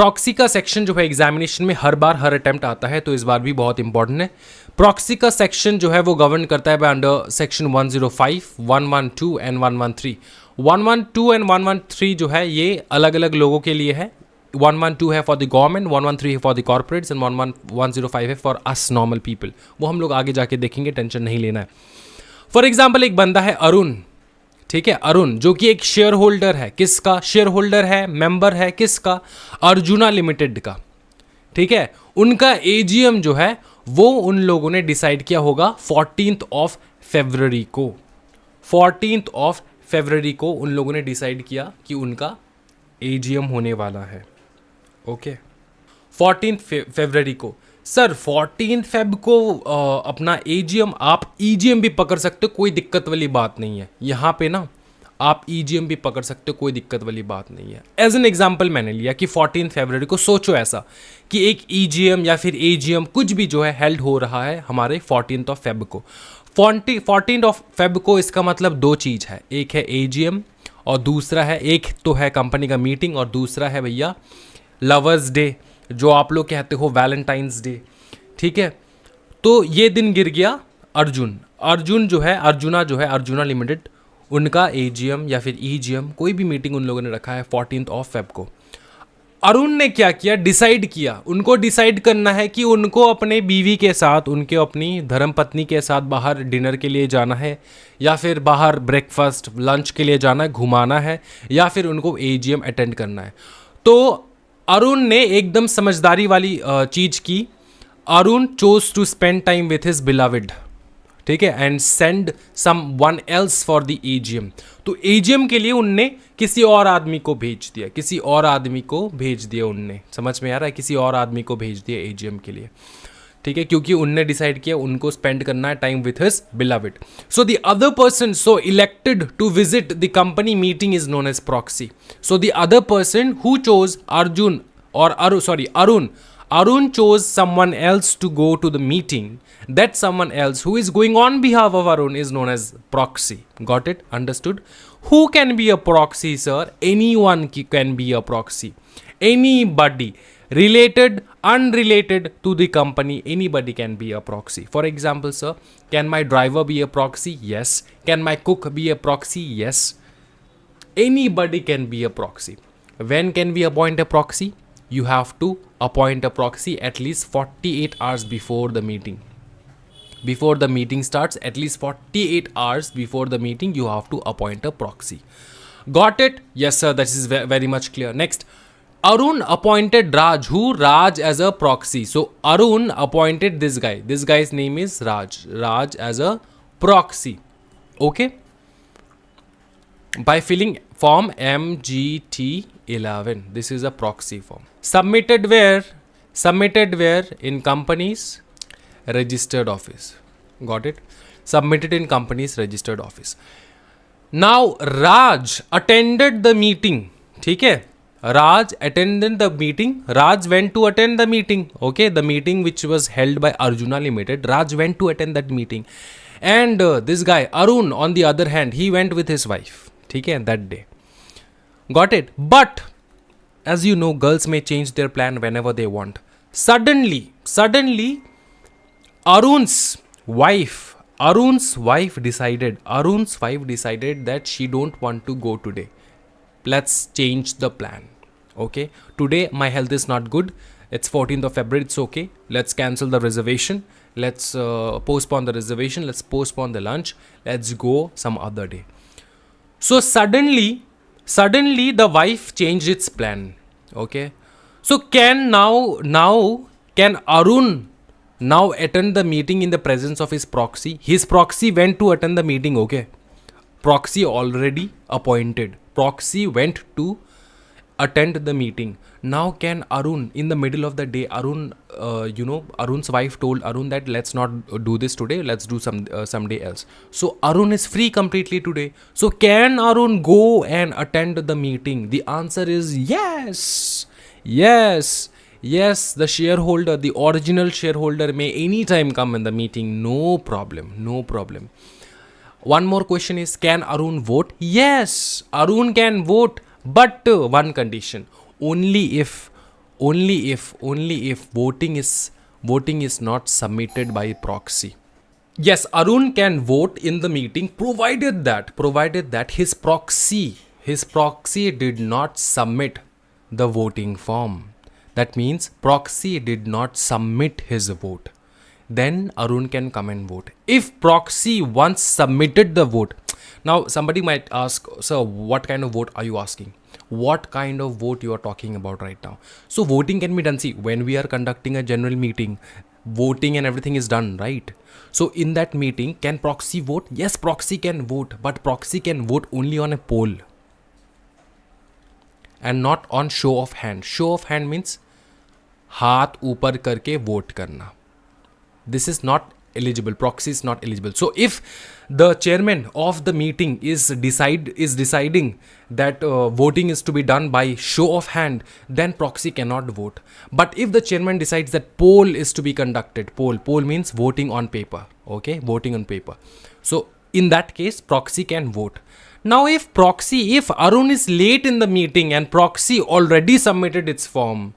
Proxy का section जो है एग्जामिनेशन में हर बार हर अटेम्प्ट आता है, तो इस बार भी बहुत इंपॉर्टेंट है। प्रॉक्सी का सेक्शन जो है वो गवर्न करता है by under section 105, 112 and 113। 112 and 113 जो है ये अलग अलग लोगों के लिए है। 112 है फॉर द गवर्नमेंट, 113 है फॉर द कॉर्पोरेट्स एंड 105 है फॉर अस नॉर्मल पीपल। वो हम लोग आगे जाके देखेंगे, टेंशन नहीं लेना है। फॉर एग्जाम्पल एक बंदा है अरुण, ठीक है, अरुण जो कि एक शेयर होल्डर है। किसका शेयर होल्डर है? मेंबर है किसका? अर्जुना लिमिटेड का, ठीक है। उनका एजीएम जो है वो उन लोगों ने डिसाइड किया होगा 14th ऑफ फरवरी को। 14th ऑफ फरवरी को उन लोगों ने डिसाइड किया कि उनका एजीएम होने वाला है। ओके, 14th फरवरी को। सर 14th फेब को अपना एजीएम, आप ईजीएम भी पकड़ सकते हो, कोई दिक्कत वाली बात नहीं है। यहाँ पे ना आप ईजीएम भी पकड़ सकते हो, कोई दिक्कत वाली बात नहीं है। एज एन एग्जाम्पल मैंने लिया कि 14th फरवरी को, सोचो ऐसा कि एक ईजीएम या फिर एजीएम कुछ भी जो है हेल्ड हो रहा है हमारे 14th ऑफ फेब को। 14th ऑफ फेब को इसका मतलब दो चीज़ है, एक है एजीएम और दूसरा है, एक तो है कंपनी का मीटिंग और दूसरा है भैया लवर्स डे, जो आप लोग कहते हो वैलेंटाइंस डे, ठीक है। तो ये दिन गिर गया अर्जुन जो है, अर्जुना जो है, अर्जुना लिमिटेड, उनका एजीएम या फिर ईजीएम कोई भी मीटिंग उन लोगों ने रखा है 14th ऑफ फेब को। अरुण ने क्या किया? डिसाइड किया, उनको डिसाइड करना है कि उनको अपने बीवी के साथ, उनके अपनी धर्मपत्नी के साथ बाहर डिनर के लिए जाना है या फिर बाहर ब्रेकफास्ट लंच के लिए जाना है, घुमाना है, या फिर उनको एजीएम अटेंड करना है। तो अरुण ने एकदम समझदारी वाली चीज़ की। Arun chose to spend time with his beloved, ठीक है, and send someone else for the AGM. तो एजीएम के लिए उनने किसी और आदमी को भेज दिया, किसी और आदमी को भेज दिया उनने, समझ में आ रहा है, किसी और आदमी को भेज दिया एजीएम के लिए, ठीक है, क्योंकि उनने डिसाइड किया उनको स्पेंड करना है time with his beloved. So the other person so elected to visit the company meeting is known as proxy. So the other person who chose Arjun और Arun chose someone else to go to the meeting. That someone else who is going on behalf of Arun is known as proxy. Got it? Understood? Who can be a proxy, sir? Anyone can be a proxy. Anybody related, unrelated to the company, anybody can be a proxy. For example, sir, can my driver be a proxy? Yes. Can my cook be a proxy? Yes. Anybody can be a proxy. When can we appoint a proxy? You have to appoint a proxy at least 48 hours before the meeting. Before the meeting starts, at least 48 hours before the meeting, you have to appoint a proxy. Got it? Yes, sir. That is very much clear. Next, Arun appointed Raj. Who? Raj as a proxy. So, Arun appointed this guy. This guy's name is Raj. Raj as a proxy. Okay? By filling form MGT11. This is a proxy form. Submitted where? Submitted where? In company's registered office. Got it? Submitted in company's registered office. Now Raj attended the meeting. ठीक है? Raj attended the meeting. Raj went to attend the meeting. Okay, the meeting which was held by Arjuna Limited. Raj went to attend that meeting. And this guy Arun, on the other hand, he went with his wife. ठीक है, that day. Got it? But as you know, girls may change their plan whenever they want. Suddenly, Arun's wife decided that she don't want to go today. Let's change the plan. Okay, today my health is not good. It's 14th of February. It's okay. Let's cancel the reservation. Let's postpone the reservation. Let's postpone the lunch. Let's go some other day. So suddenly the wife changed its plan. Okay, so can Arun now attend the meeting in the presence of his proxy? His proxy went to attend the meeting. Okay, proxy already appointed, proxy went to attend the meeting. Now can Arun, in the middle of the day, Arun's wife told Arun that let's not do this today, let's do some day else. So Arun is free completely today. So can Arun go and attend the meeting? The answer is yes. The shareholder, the original shareholder may anytime come in the meeting. No problem. One more question is, can Arun vote? Yes, Arun can vote, but one condition. Only if only if voting is not submitted by proxy. Yes, Arun can vote in the meeting provided that his proxy did not submit the voting form. That means proxy did not submit his vote. Then Arun can come and vote. If proxy once submitted the vote, now somebody might ask, sir, what kind of vote are you asking? What kind of vote you are talking about right now? So voting can be done. See, when we are conducting a general meeting, voting and everything is done, right? So in that meeting, can proxy vote? Yes, proxy can vote, but proxy can vote only on a poll and not on show of hand. Show of hand means हाथ ऊपर करके vote करना. This is not eligible. Proxy is not eligible. So if the chairman of the meeting is deciding that voting is to be done by show of hand, then proxy cannot vote. But if the chairman decides that poll is to be conducted, poll means voting on paper. Okay, voting on paper. So in that case, proxy can vote. Now if Arun is late in the meeting and proxy already submitted its form,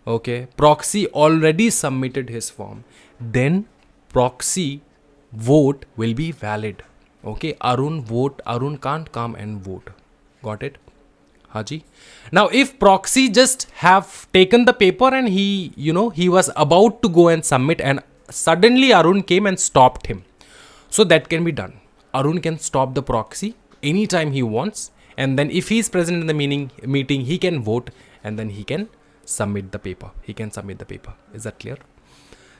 okay, proxy already submitted his form, then proxy vote will be valid. Okay, Arun can't come and vote. Got it? Haji. Now if proxy just have taken the paper and he was about to go and submit and suddenly Arun came and stopped him. So that can be done. Arun can stop the proxy anytime he wants, and then if he is present in the meeting, he can vote and then he can submit the paper. Is that clear?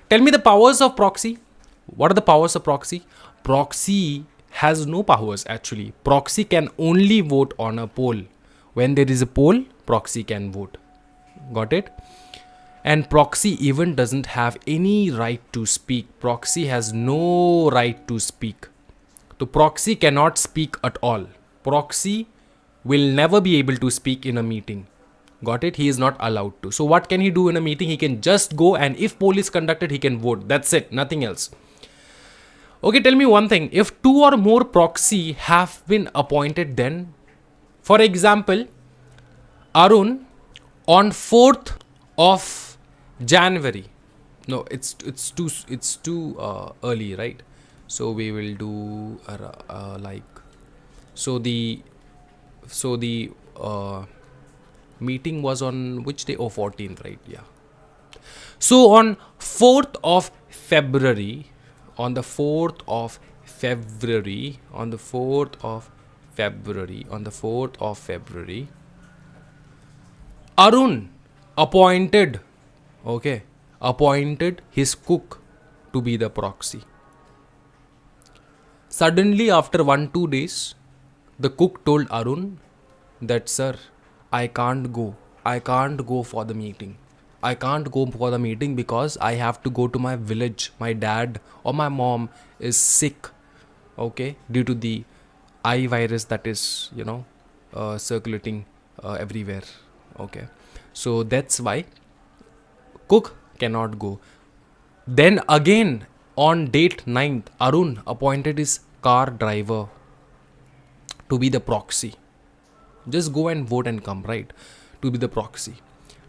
Tell me the powers of proxy. What are the powers of proxy? Proxy has no powers actually. Proxy can only vote on a poll. When there is a poll, proxy can vote. Got it? And proxy even doesn't have any right to speak. Proxy has no right to speak. So proxy cannot speak at all. Proxy will never be able to speak in a meeting. Got it? He is not allowed to. So what can he do in a meeting? He can just go, and if poll is conducted, he can vote. That's it. Nothing else. Okay, tell me one thing. If two or more proxy have been appointed, then, for example, Arun on 4th of January. No, it's too early, right? So we will do the meeting was on which day? Oh, 14th, right? Yeah. So on 4th of February, Arun appointed his cook to be the proxy. Suddenly, after 1-2 days, the cook told Arun that, sir, I can't go for the meeting. I can't go for the meeting because I have to go to my village. My dad or my mom is sick, okay, due to the eye virus that is, circulating everywhere, okay. So that's why cook cannot go. Then again, on date 9th, Arun appointed his car driver to be the proxy. Just go and vote and come, right? To be the proxy.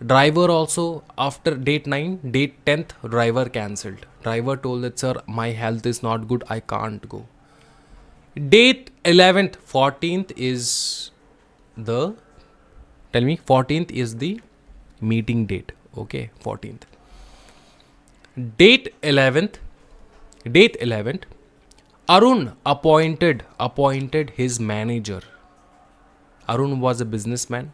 Driver also, after date 9, date 10th, driver cancelled. Driver told that, sir, my health is not good, I can't go. Date 11th, 14th is the, 14th is the meeting date. Okay, 14th. Date 11th, Arun appointed his manager. Arun was a businessman.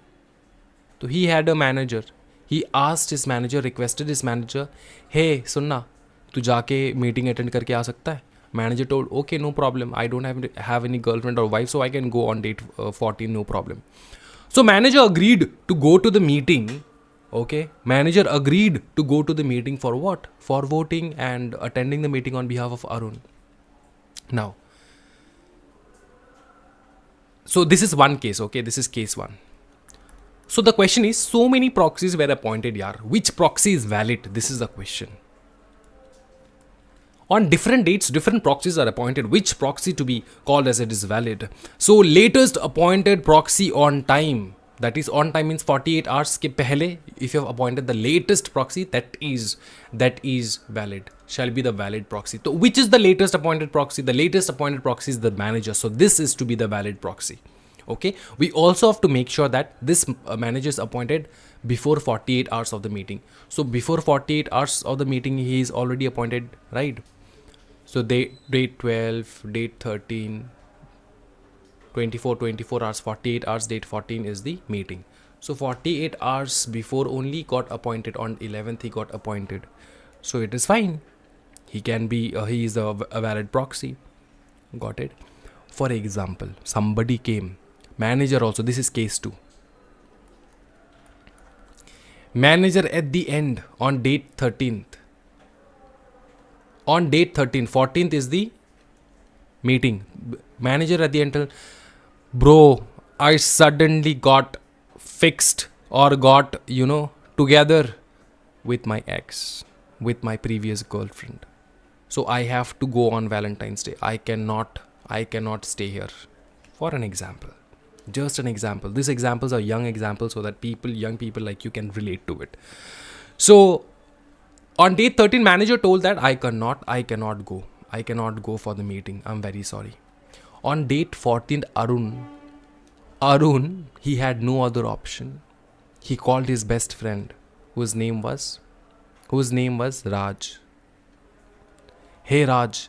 So he had a manager. He asked his manager, requested his manager, hey, सुनना, तू जाके meeting attend करके आ सकता है? Manager told, okay, no problem. I don't have any girlfriend or wife, so I can go on date 14, no problem. So manager agreed to go to the meeting. Okay, manager agreed to go to the meeting for what? For voting and attending the meeting on behalf of Arun. Now, so this is one case, okay? This is case one. So the question is, so many proxies were appointed, yaar. Which proxy is valid? This is the question. On different dates, different proxies are appointed. Which proxy to be called as it is valid? So latest appointed proxy on time That is on time means 48 hours के पहले if you have appointed the latest proxy, that is valid, shall be the valid proxy. So which is the latest appointed proxy? The latest appointed proxy is the manager, so this is to be the valid proxy. Okay, we also have to make sure that this manager is appointed before 48 hours of the meeting. So before 48 hours of the meeting he is already appointed, right? So date 12, date 13, 24 hours, 48 hours, date 14 is the meeting. So 48 hours before only got appointed, on 11th he got appointed. So it is fine. He can be, he is a valid proxy. Got it? For example, somebody came, manager also, this is case 2. Manager at the end on date 13th. On date 13th, 14th is the meeting. Manager at the end tell, bro, I suddenly got fixed or got, together with my ex, with my previous girlfriend. So I have to go on Valentine's Day. I cannot stay here. For an example. Just an example. These examples are young examples so that young people like you can relate to it. So on day 13, manager told that I cannot go. I cannot go for the meeting. I'm very sorry. On date 14th, Arun, he had no other option. He called his best friend, whose name was Raj. Hey Raj,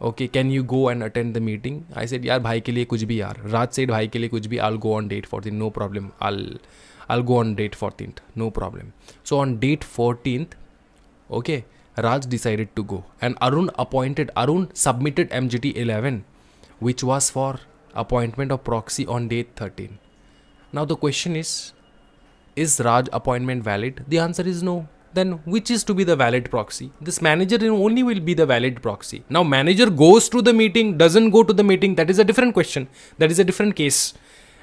okay, can you go and attend the meeting? I said, yaar, bhai ke liye kuch bhi yaar. Raj said, bhai ke liye kuch bhi, I'll go on date 14th, no problem. I'll go on date 14th, no problem. So on date 14th, okay, Raj decided to go. And Arun submitted MGT 11, which was for appointment of proxy on date 13. Now the question is Raj appointment valid? The answer is no. Then which is to be the valid proxy? This manager only will be the valid proxy. Now manager goes to the meeting, doesn't go to the meeting, that is a different question. That is a different case.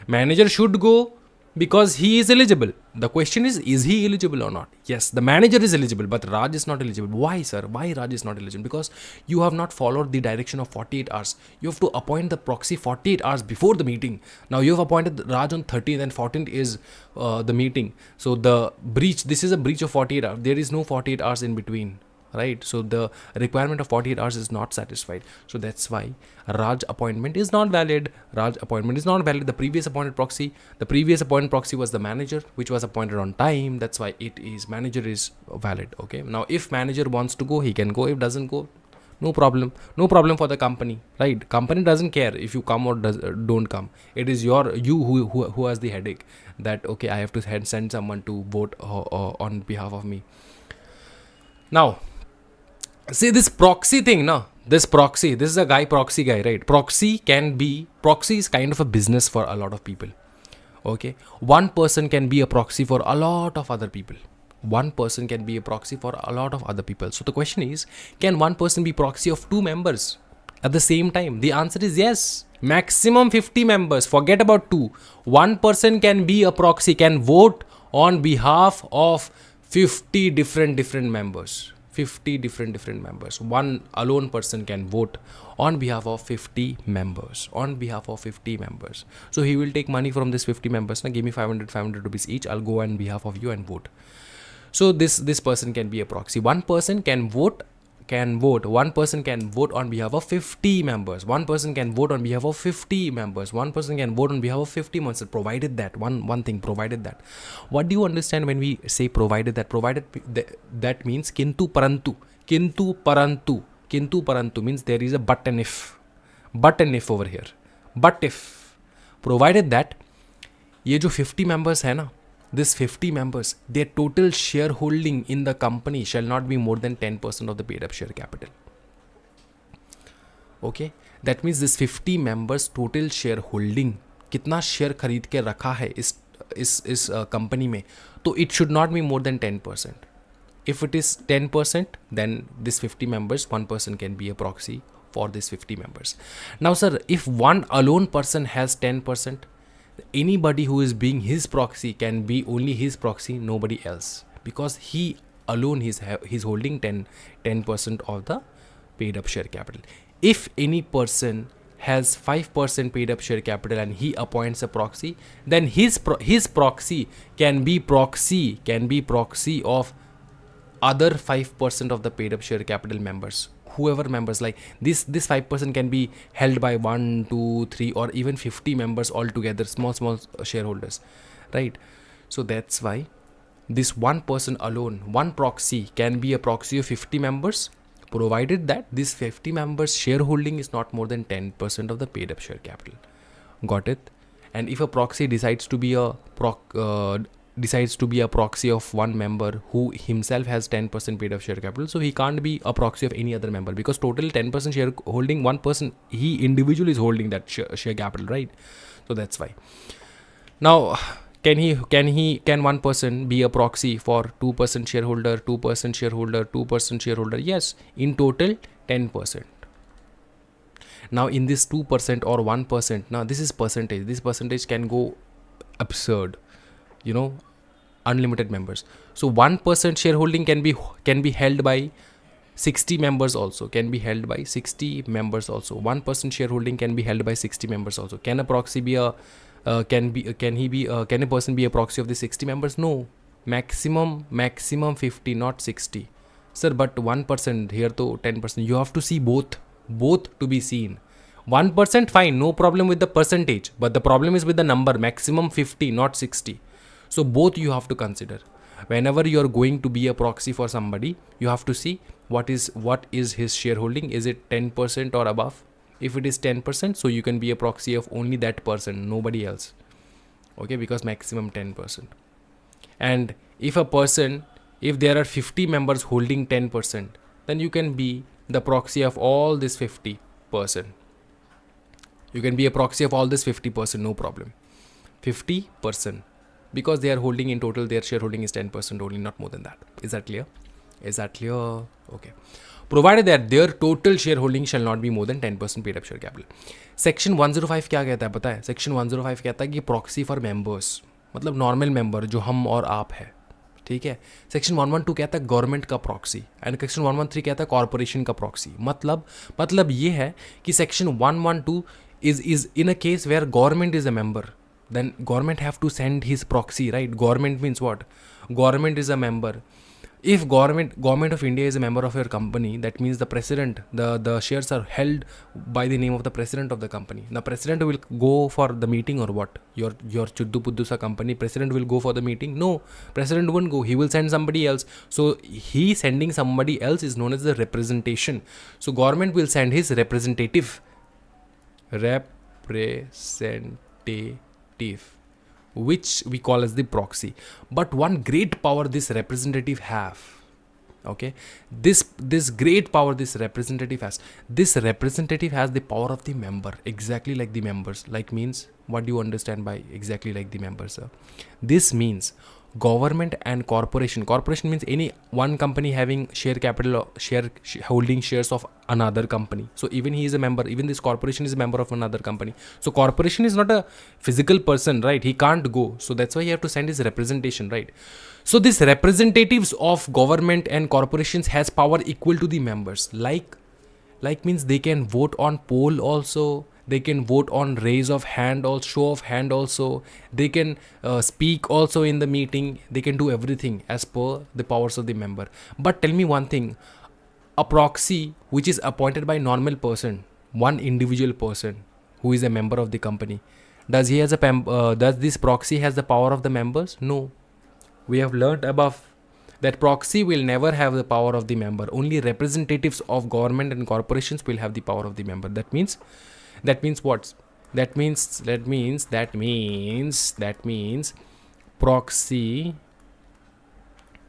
Manager should go because he is eligible. The question is he eligible or not? Yes, the manager is eligible, but Raj is not eligible. Why, sir? Why Raj is not eligible? Because you have not followed the direction of 48 hours. You have to appoint the proxy 48 hours before the meeting. Now you have appointed Raj on 13th and 14th is the meeting. So this is a breach of 48 hours. There is no 48 hours in between. Right, so the requirement of 48 hours is not satisfied. So that's why Raj appointment is not valid. The previous appointed proxy was the manager, which was appointed on time. That's why manager is valid. Okay, now if manager wants to go, he can go. If doesn't go, no problem for the company. Right, company doesn't care if you come or don't come. It is you who has the headache that okay, I have to send someone to vote on behalf of me. Now see this proxy thing, this is a proxy guy, right? Proxy is kind of a business for a lot of people. Okay, one person can be a proxy for a lot of other people. So the question is, can one person be proxy of 2 members at the same time? The answer is yes. Maximum 50 members. Forget about 2. One person can be a proxy, can vote on behalf of 50 different members. 50 different members. One alone person can vote on behalf of 50 members. So he will take money from this 50 members. Now give me 500 rupees each. I'll go on behalf of you and vote. So this person can be a proxy. One person can vote. One person can vote on behalf of 50 members. One person can vote on behalf of 50 members. One person can vote on behalf of 50 members. Provided that provided that. What do you understand when we say provided that? That means kintu parantu means there is a but and if over here. But if provided that ये जो 50 members है ना, this 50 members, their total shareholding in the company shall not be more than 10% of the paid up share capital. Okay, that means this 50 members total shareholding, कितना share खरीद के रखा है इस कंपनी में, तो it should not be more than 10%. If it is 10%, then this 50 members, one person can be a proxy for this 50 members. Now sir, if one alone person has 10%, anybody who is being his proxy can be only his proxy, nobody else, because he alone he's holding 10% of the paid up share capital. If any person has 5% paid up share capital and he appoints a proxy, then his proxy can be proxy of other 5% of the paid up share capital members, whoever members, like this 5% can be held by 1, 2, 3 or even 50 members altogether, small shareholders, right? So that's why this one person alone, one proxy can be a proxy of 50 members, provided that this 50 members shareholding is not more than 10% of the paid up share capital. Got it? And if a proxy decides to be a proxy of one member who himself has 10% paid up share capital, so he can't be a proxy of any other member, because total 10% shareholding, one person, he individually is holding that share capital, right? So that's why. Now, can one person be a proxy for 2% shareholder, 2% shareholder, 2% shareholder? Yes, in total 10%. Now in this 2% or 1%, now this is percentage. This percentage can go absurd, unlimited members. So 1% shareholding can be held by 60 members also, can be held by 60 members also. 1% shareholding can be held by 60 members also. Can a proxy be a can a person be a proxy of the 60 members? No, maximum 50, not 60, sir. But 1% here to 10%, you have to see both to be seen. 1% fine, no problem with the percentage, but the problem is with the number, maximum 50, not 60. So both you have to consider. Whenever you are going to be a proxy for somebody, you have to see what is his shareholding. Is it 10% or above? If it is 10%, so you can be a proxy of only that person, nobody else. Okay, because maximum 10%. And if there are 50 members holding 10%, then you can be the proxy of all this 50%. You can be a proxy of all this 50%, no problem. 50%. Because they are holding in total, their shareholding is 10% only, not more than that. Is that clear? Okay. Provided that their total shareholding shall not be more than 10% paid up share capital. Section 105 क्या कहता है पता है? Section 105 कहता है कि proxy for members, मतलब normal member जो हम और आप है, ठीक है. Section 112 कहता है गवर्नमेंट का proxy and Section 113 कहता है कॉर्पोरेशन का proxy. मतलब ये है कि Section 112 is in a case where government is a member, then government have to send his proxy, right? Government means what? Government is a member. If government of India is a member of your company, that means the president, the shares are held by the name of the president of the company. The president will go for the meeting or what? Your Chuddu Puddu sa company, president will go for the meeting? No, president won't go. He will send somebody else. So he sending somebody else is known as the representation. So government will send his representative, which we call as the proxy. But one great power this representative have, okay, this great power this representative has the power of the member, exactly like the members. Like means, what do you understand by exactly like the members, sir? This means government and corporation means any one company having share capital or holding shares of another company. So even he is a member, even this corporation is a member of another company. So corporation is not a physical person, right? He can't go, so that's why he have to send his representation, right? So these representatives of government and corporations has power equal to the members. Like means they can vote on poll also, they can vote on raise of hand or show of hand also, they can speak also in the meeting, they can do everything as per the powers of the member. But tell me one thing, a proxy which is appointed by normal person, one individual person who is a member of the company, does this proxy has the power of the members? No. We have learnt above that proxy will never have the power of the member. Only representatives of government and corporations will have the power of the member. That means what? That means proxy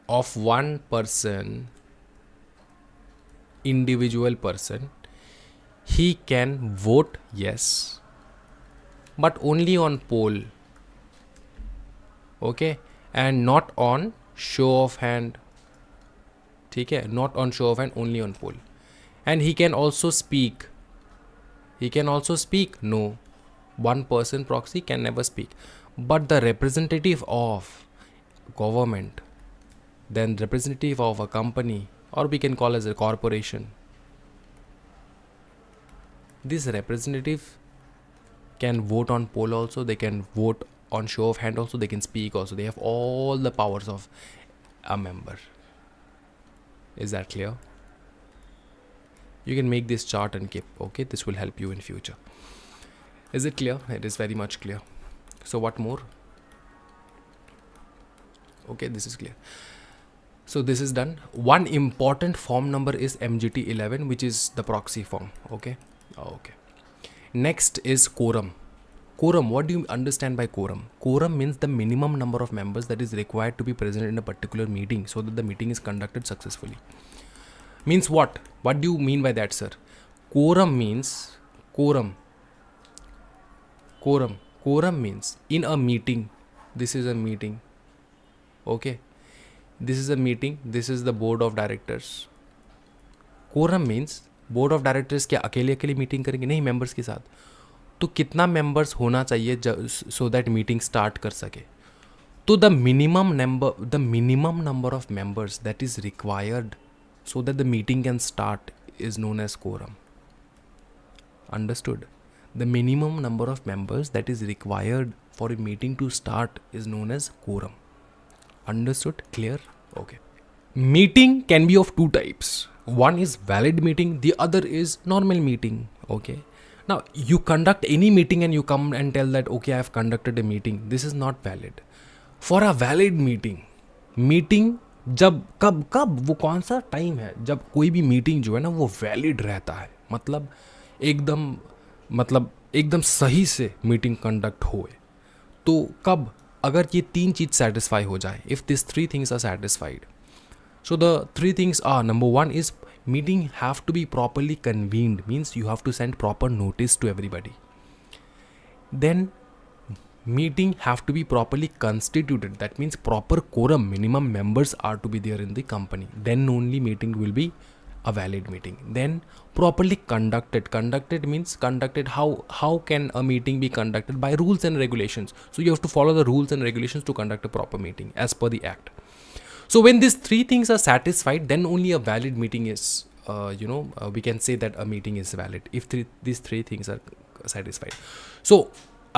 of one person, individual person, he can vote yes, but only on poll, okay, and not on show of hand. ठीक है, not on show of hand, only on poll. And he can also speak. No, one person proxy can never speak. But the representative of government, then representative of a company, or we can call as a corporation, This representative can vote on poll also, they can vote on show of hand also, they can speak also, they have all the powers of a member. Is that clear? You can make this chart and keep, okay, this will help you in future. Is it clear? It is very much clear. So what more? Okay, this is clear. So this is done. One important form number is MGT 11, which is the proxy form. Okay. Next is quorum. Quorum, what do you understand by quorum? Quorum means the minimum number of members that is required to be present in a particular meeting so that the meeting is conducted successfully. Means what? What do you mean by that, sir? Quorum means Quorum means in a meeting. This is a meeting. Okay. This is a meeting. This is the board of directors. Quorum means board of directors क्या अकेले meeting करेंगे? नहीं, members के साथ. तो कितना members होना चाहिए सो दैट मीटिंग स्टार्ट कर सके? तो the minimum number of members that is required so that the meeting can start is known as quorum. Understood? The minimum number of members that is required for a meeting to start is known as quorum. Understood? Clear? Okay. Meeting can be of two types. One is valid meeting, the other is normal meeting. Okay. Now you conduct any meeting and you come and tell that okay, I have conducted a meeting. This is not valid. For a valid meeting जब कब वो कौन सा time है जब कोई भी meeting जो है ना वो वैलिड रहता है, मतलब एकदम सही से मीटिंग कंडक्ट होए. तो कब? अगर ये तीन चीज़ सेटिस्फाई हो जाए, if this three things are satisfied. So the three things are, number one is meeting have to be properly convened, means you have to send proper notice to everybody. Then meeting have to be properly constituted, that means proper quorum, minimum members are to be there in the company, then only meeting will be a valid meeting. Then properly conducted means conducted, how can a meeting be conducted? By rules and regulations. So you have to follow the rules and regulations to conduct a proper meeting as per the act. So when these three things are satisfied, then only a valid meeting is we can say that a meeting is valid if these three things are satisfied. So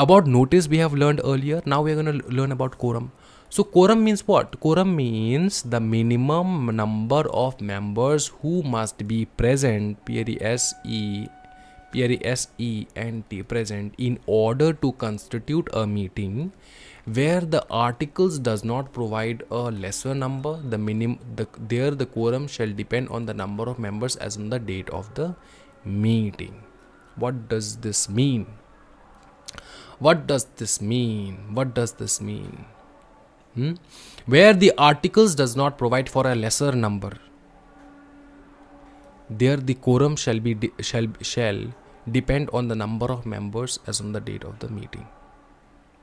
about notice we have learned earlier. Now we are going to learn about quorum. So quorum means what? Quorum means the minimum number of members who must be present, P-R-E-S-E-N-T, present in order to constitute a meeting where the articles does not provide a lesser number. The quorum shall depend on the number of members as on the date of the meeting. What does this mean? What does this mean? Where the articles does not provide for a lesser number, there the quorum shall depend on the number of members as on the date of the meeting.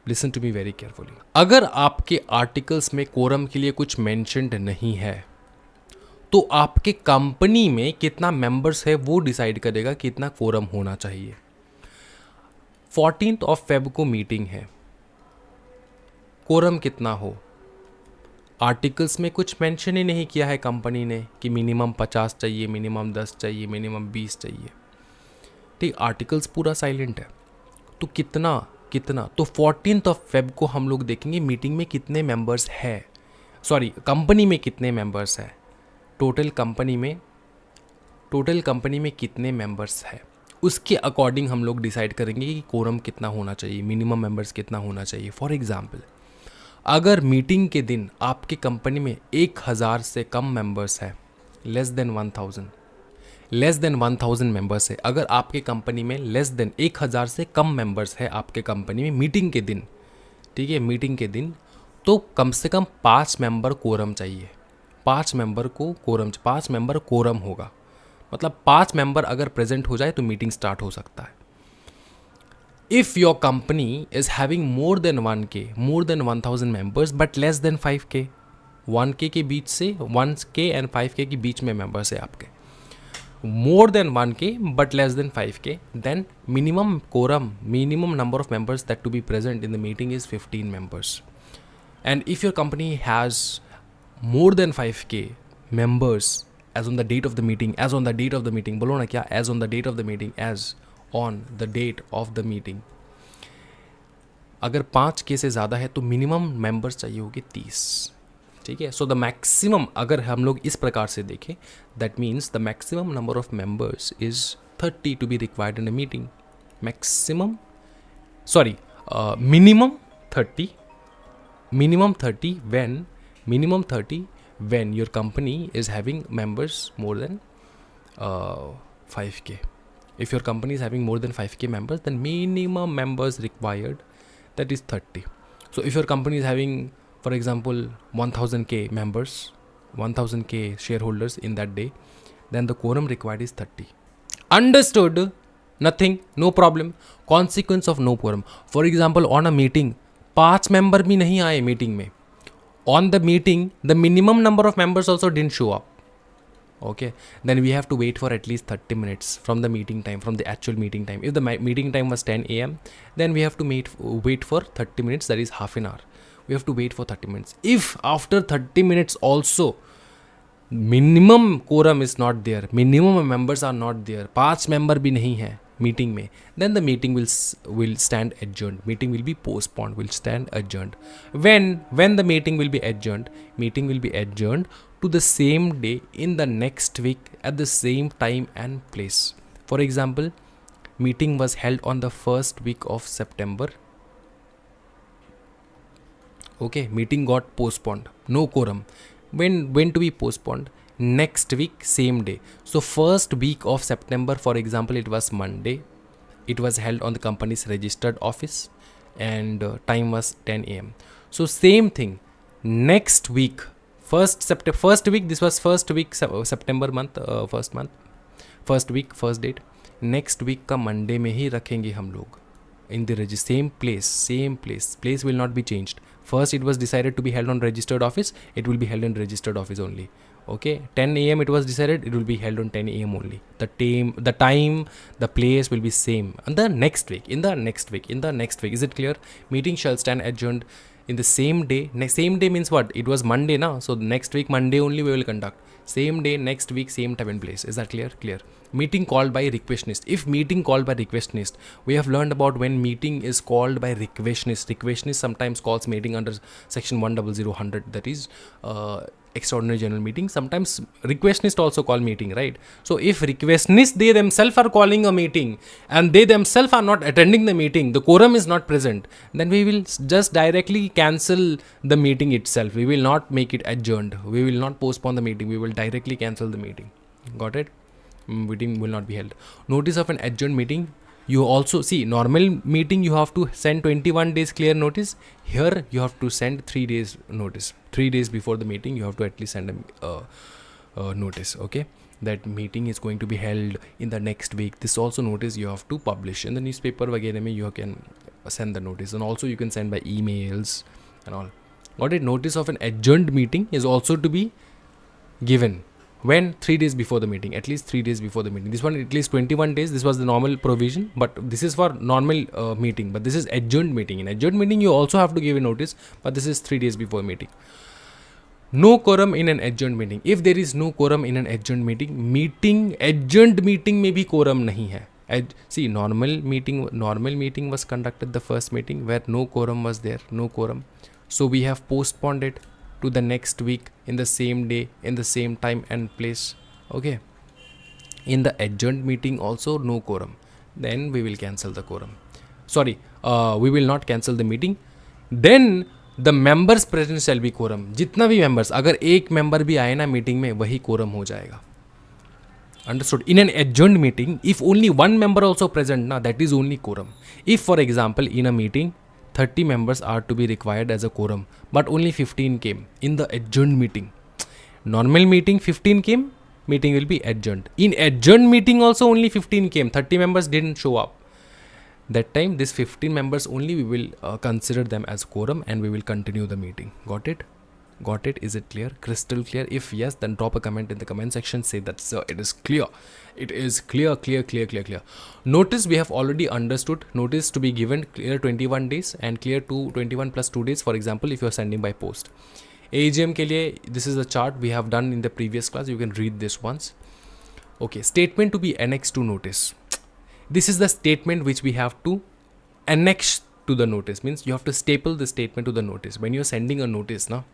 Listen to me very carefully. अगर आपके articles में quorum के लिए कुछ mentioned नहीं है, तो आपके कंपनी में कितना मेंबर्स है वो डिसाइड करेगा कितना quorum होना चाहिए. 14th of Feb को मीटिंग है, कोरम कितना हो? आर्टिकल्स में कुछ मेंशन ही नहीं किया है कंपनी ने कि मिनिमम 50 चाहिए, मिनिमम 10 चाहिए, मिनिमम 20 चाहिए. ठीक, आर्टिकल्स पूरा साइलेंट है. तो कितना तो 14th of Feb को हम लोग देखेंगे मीटिंग में कितने मेंबर्स है, कंपनी में कितने मेंबर्स है, टोटल कंपनी में कितने मेंबर्स है. उसके अकॉर्डिंग हम लोग डिसाइड करेंगे कि कोरम कितना होना चाहिए, मिनिमम मेंबर्स कितना होना चाहिए. फॉर एग्जांपल, अगर मीटिंग के दिन आपकी कंपनी में 1000 से कम मेंबर्स है, लेस देन 1000 मेंबर्स है, अगर आपके कंपनी में लेस देन 1000 से कम मेंबर्स है आपके कंपनी में मीटिंग के दिन, ठीक है, मीटिंग के दिन, तो कम से कम 5 मेंबर कोरम चाहिए. 5 मेंबर कोरम होगा, मतलब 5 मेंबर अगर प्रेजेंट हो जाए तो मीटिंग स्टार्ट हो सकता है. If your company is having more than 1000 members but less than 5K, 1K के बीच से 1K एंड 5K के बीच में मेंबर्स है आपके, more than 1K but less than 5K, then minimum number of members that to be present in the meeting is 15 members. And if your company has more than 5K members as on the date of the meeting, बोलो ना क्या, as on the date of the meeting, as on the date of the meeting. अगर 5 के से ज़्यादा है तो minimum members चाहिए होगी 30, ठीक है. सो द मैक्सिमम, अगर हम लोग इस प्रकार से देखें, that means the maximum number of members is 30 to be required in a meeting. Maximum, sorry, minimum 30, minimum 30 when your company is having members more than 5k. If your company is having more than 5k members, then minimum members required, that is 30. So if your company is having, for example, 1000k members, 1000k shareholders in that day, then the quorum required is 30. Understood? Nothing, no problem. Consequence of no quorum. For example, on a meeting, 5 member भी नहीं आए meeting में. On the meeting, the minimum number of members also didn't show up. Okay, then we have to wait for at least 30 minutes from the meeting time, from the actual meeting time. If the meeting time was 10 a.m., then we have to wait for 30 minutes, that is half an hour. We have to wait for 30 minutes. If after 30 minutes also minimum quorum is not there, minimum members are not there, 5 member भी नहीं है meeting में, then the meeting will stand adjourned. Meeting will be postponed, will stand adjourned. When the meeting will be adjourned to the same day in the next week at the same time and place. For example, meeting was held on the first week of September. Okay, meeting got postponed, no quorum. When to be postponed? Next week, same day. So first week of September, for example, it was Monday. It was held on the company's registered office and time was 10 a.m. So same thing, next week, first week, this was first week, September month, first week, first date. Next week का Monday में ही रखेंगे हम लोग in the same place will not be changed. First it was decided to be held on registered office, it will be held in registered office only. Okay, 10 a.m. it was decided, it will be held on 10 a.m. only. The time, the place will be same. And the next week, in the next week, is it clear? Meeting shall stand adjourned in the same day. Same day means what? It was Monday now, so next week Monday only we will conduct. Same day, next week, same time and place. Is that clear? Clear. Meeting called by requestist. If meeting called by requestist, we have learned about when meeting is called by requestist. Requestist sometimes calls meeting under section 100, that is extraordinary general meeting. Sometimes requestist also call meeting, right? So if requestist, they themselves are calling a meeting and they themselves are not attending the meeting, the quorum is not present, then we will just directly cancel the meeting itself. We will not make it adjourned. We will not postpone the meeting. We will directly cancel the meeting. Got it? Meeting will not be held. Notice of an adjourned meeting. You also see, normal meeting you have to send 21 days clear notice. Here you have to send 3 days notice. 3 days before the meeting you have to at least send a notice. Okay, that meeting is going to be held in the next week. This also notice you have to publish in the newspaper वगैरह में. You can send the notice, and also you can send by emails and all. Got it? Notice of an adjourned meeting is also to be given. When? 3 days before the meeting, at least 3 days before the meeting. This one at least 21 days. This was the normal provision, but this is for normal meeting. But this is adjourned meeting. In adjourned meeting, you also have to give a notice, but this is 3 days before meeting. No quorum in an adjourned meeting. If there is no quorum in an adjourned meeting, adjourned meeting में भी quorum नहीं है. See, normal meeting was conducted the first meeting where no quorum was there, no quorum. So we have postponed it to the next week in the same day, in the same time and place. Okay, in the adjourned meeting also no quorum, then we will cancel the quorum. Sorry, we will not cancel the meeting. Then the members present shall be quorum. जितना भी members, अगर एक member भी आए ना meeting में, वही quorum हो जाएगा. Understood? In an adjourned meeting, if only one member also present na, that is only quorum. If for example in a meeting 30 members are to be required as a quorum, but only 15 came in the adjourned meeting. Normal meeting 15 came, meeting will be adjourned. In adjourned meeting also only 15 came, 30 members didn't show up. That time this 15 members only we will consider them as quorum and we will continue the meeting. Got it? Got it? Is it clear? Crystal clear? If yes, then drop a comment in the comment section. Say that sir, it is clear. It is clear. Notice we have already understood. Notice to be given clear 21 days and clear to 21 plus 2 days. For example, if you are sending by post. AGM के लिए, this is the chart we have done in the previous class. You can read this once. Okay, statement to be annexed to notice. This is the statement which we have to annex to the notice. Means you have to staple the statement to the notice. When you're sending a notice, now,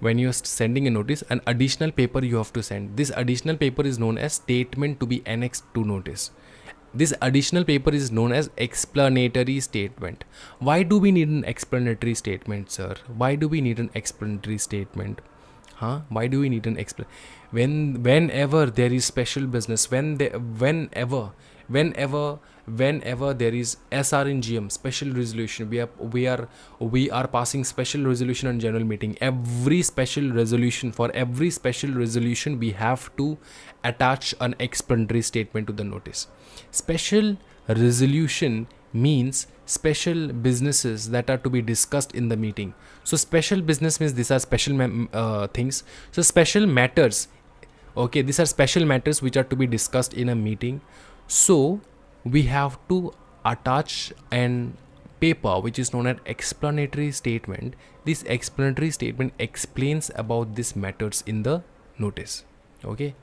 when you're sending a notice, an additional paper you have to send. This additional paper is known as statement to be annexed to notice. This additional paper is known as explanatory statement. Why do we need an explanatory statement, sir? Why do we need an explanatory statement? Why do we need an whenever there is special business, whenever there is SR in GM, special resolution, we are passing special resolution on general meeting. For every special resolution we have to attach an explanatory statement to the notice. Special resolution means special businesses that are to be discussed in the meeting. So special business means these are special things. So special matters, okay, these are special matters which are to be discussed in a meeting. So we have to attach an paper which is known as explanatory statement. This explanatory statement explains about these matters in the notice, okay,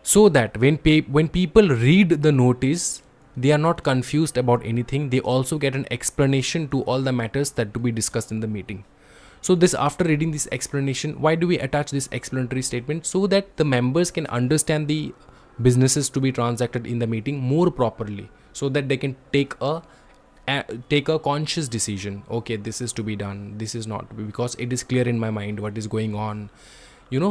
so that when people read the notice, they are not confused about anything. They also get an explanation to all the matters that to be discussed in the meeting. So this, after reading this explanation, why do we attach this explanatory statement? So that the members can understand the businesses to be transacted in the meeting more properly, so that they can take a conscious decision. Okay, this is to be done, this is not, because it is clear in my mind what is going on,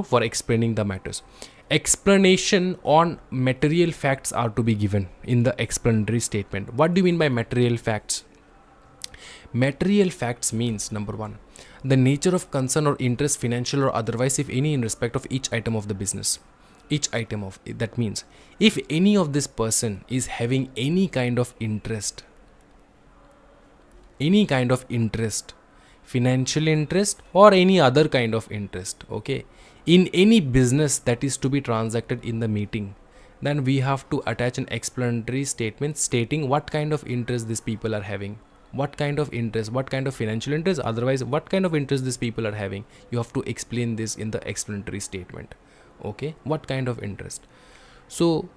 for explaining the matters. Explanation on material facts are to be given in the explanatory statement. What do you mean by material facts? Material facts means, number one, the nature of concern or interest, financial or otherwise, if any, in respect of each item of the business. That means if any of this person is having any kind of interest, financial interest or any other kind of interest, okay, in any business that is to be transacted in the meeting, then we have to attach an explanatory statement stating what kind of interest these people are having, what kind of interest, what kind of financial interest, otherwise what kind of interest these people are having. You have to explain this in the explanatory statement, okay, what kind of interest. So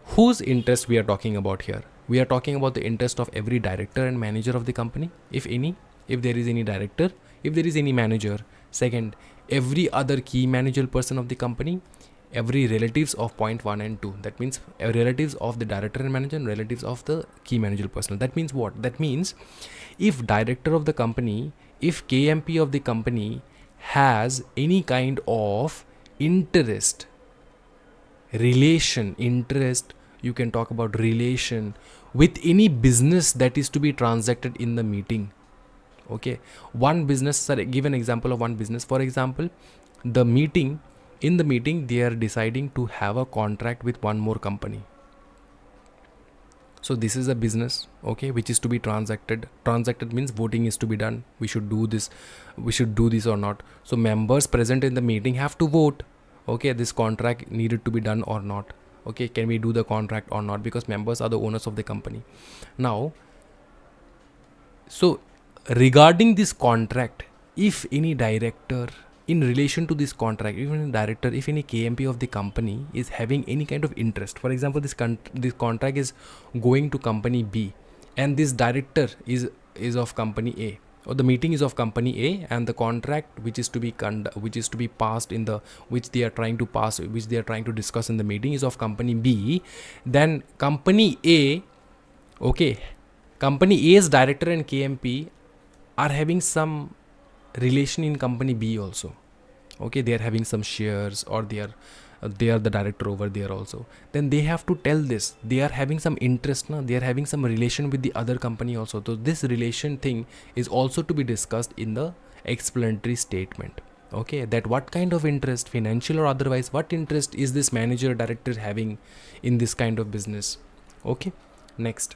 whose interest we are talking about here? We are talking about the interest of every director and manager of the company, if any, if there is any director, if there is any manager. Second, every other key managerial person of the company, every relatives of point 1 and 2. That means relatives of the director and manager and relatives of the key managerial person. That means what? That means if director of the company, if KMP of the company has any kind of interest, you can talk about relation with any business that is to be transacted in the meeting. Okay, one business, sorry, give an example of one business. For example, in the meeting they are deciding to have a contract with one more company. So this is a business, okay, which is to be transacted. Transacted means voting is to be done. We should do this or not. So members present in the meeting have to vote. Okay, this contract needed to be done or not. Okay, can we do the contract or not? Because members are the owners of the company. Now, so regarding this contract, if any director, in relation to this contract, even director, if any KMP of the company is having any kind of interest, for example, this contract is going to company B, and this director is of company A, or the meeting is of company A, and the contract which is to be passed in the, which they are trying to discuss in the meeting is of company B, then company A, okay, company A's director and KMP are having some relation in company B also. Okay, they are having some shares, or they are the director over there also. Then they have to tell this. They are having some interest, they are having some relation with the other company also. So this relation thing is also to be discussed in the explanatory statement. Okay, that what kind of interest, financial or otherwise, what interest is this manager or director having in this kind of business. Okay, next.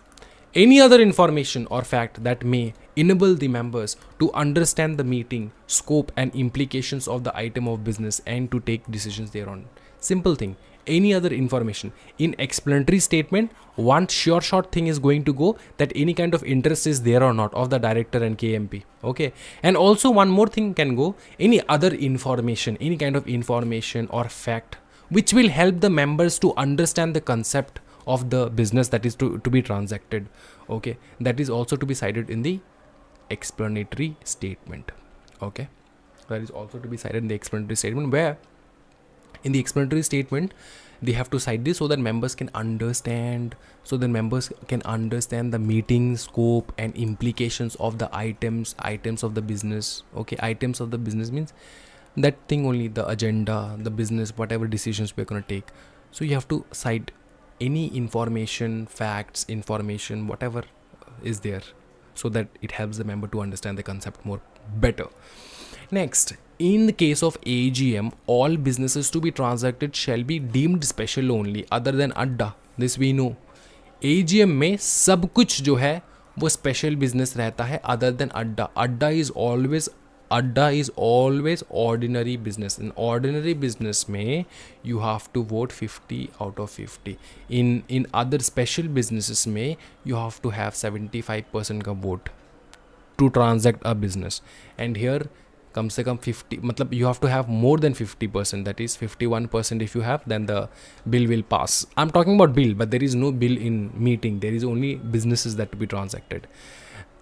Any other information or fact that may enable the members to understand the meeting, scope and implications of the item of business and to take decisions thereon. Simple thing. Any other information. In explanatory statement, one short thing is going to go, that any kind of interest is there or not of the director and KMP. Okay. And also one more thing can go, any other information, any kind of information or fact which will help the members to understand the concept of the business that is to be transacted. Okay, that is also to be cited in the explanatory statement. Okay, that is also to be cited in the explanatory statement, where in the explanatory statement they have to cite this so that members can understand, the meeting scope and implications of the items of the business. Okay, items of the business means that thing only, the agenda, the business, whatever decisions we're going to take. So you have to cite any information, facts, information, whatever is there, so that it helps the member to understand the concept more better. Next, in the case of AGM, all businesses to be transacted shall be deemed special only other than अड्डा. This we know. AGM में सब कुछ जो है वो special business रहता है other than अड्डा. अड्डा is always ordinary business. In ordinary business में you have to vote 50 out of 50. In other special businesses में यू हैव टू हैव 75% का vote to transact a business. And here कम से कम 50, मतलब you have to have more than 50%, that is 51% if you have, then the bill will pass. I'm talking about bill, but there is no bill in meeting, there is only businesses that to be transacted,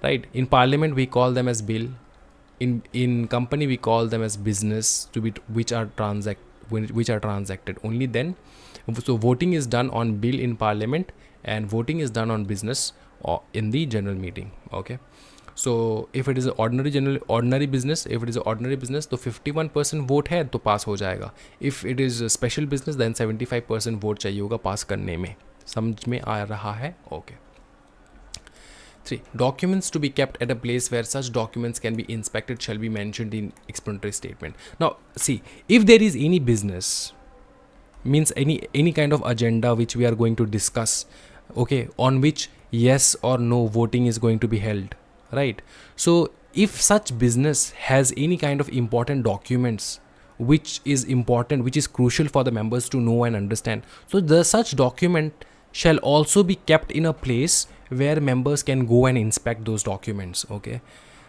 right? In parliament we call them as bill, in company we call them as business to be which are transacted only then. So voting is done on bill in parliament and voting is done on business or in the general meeting. Okay, so if it is ordinary business, तो 51% vote है तो pass हो जाएगा. If it is special business then 75% vote चाहिए होगा पास करने में. समझ में आ रहा है? Okay. 3. Documents to be kept at a place where such documents can be inspected shall be mentioned in explanatory statement. Now see, if there is any business, means any kind of agenda which we are going to discuss, okay, on which yes or no voting is going to be held, right? So if such business has any kind of important documents which is crucial for the members to know and understand, so the such document shall also be kept in a place where members can go and inspect those documents. Okay,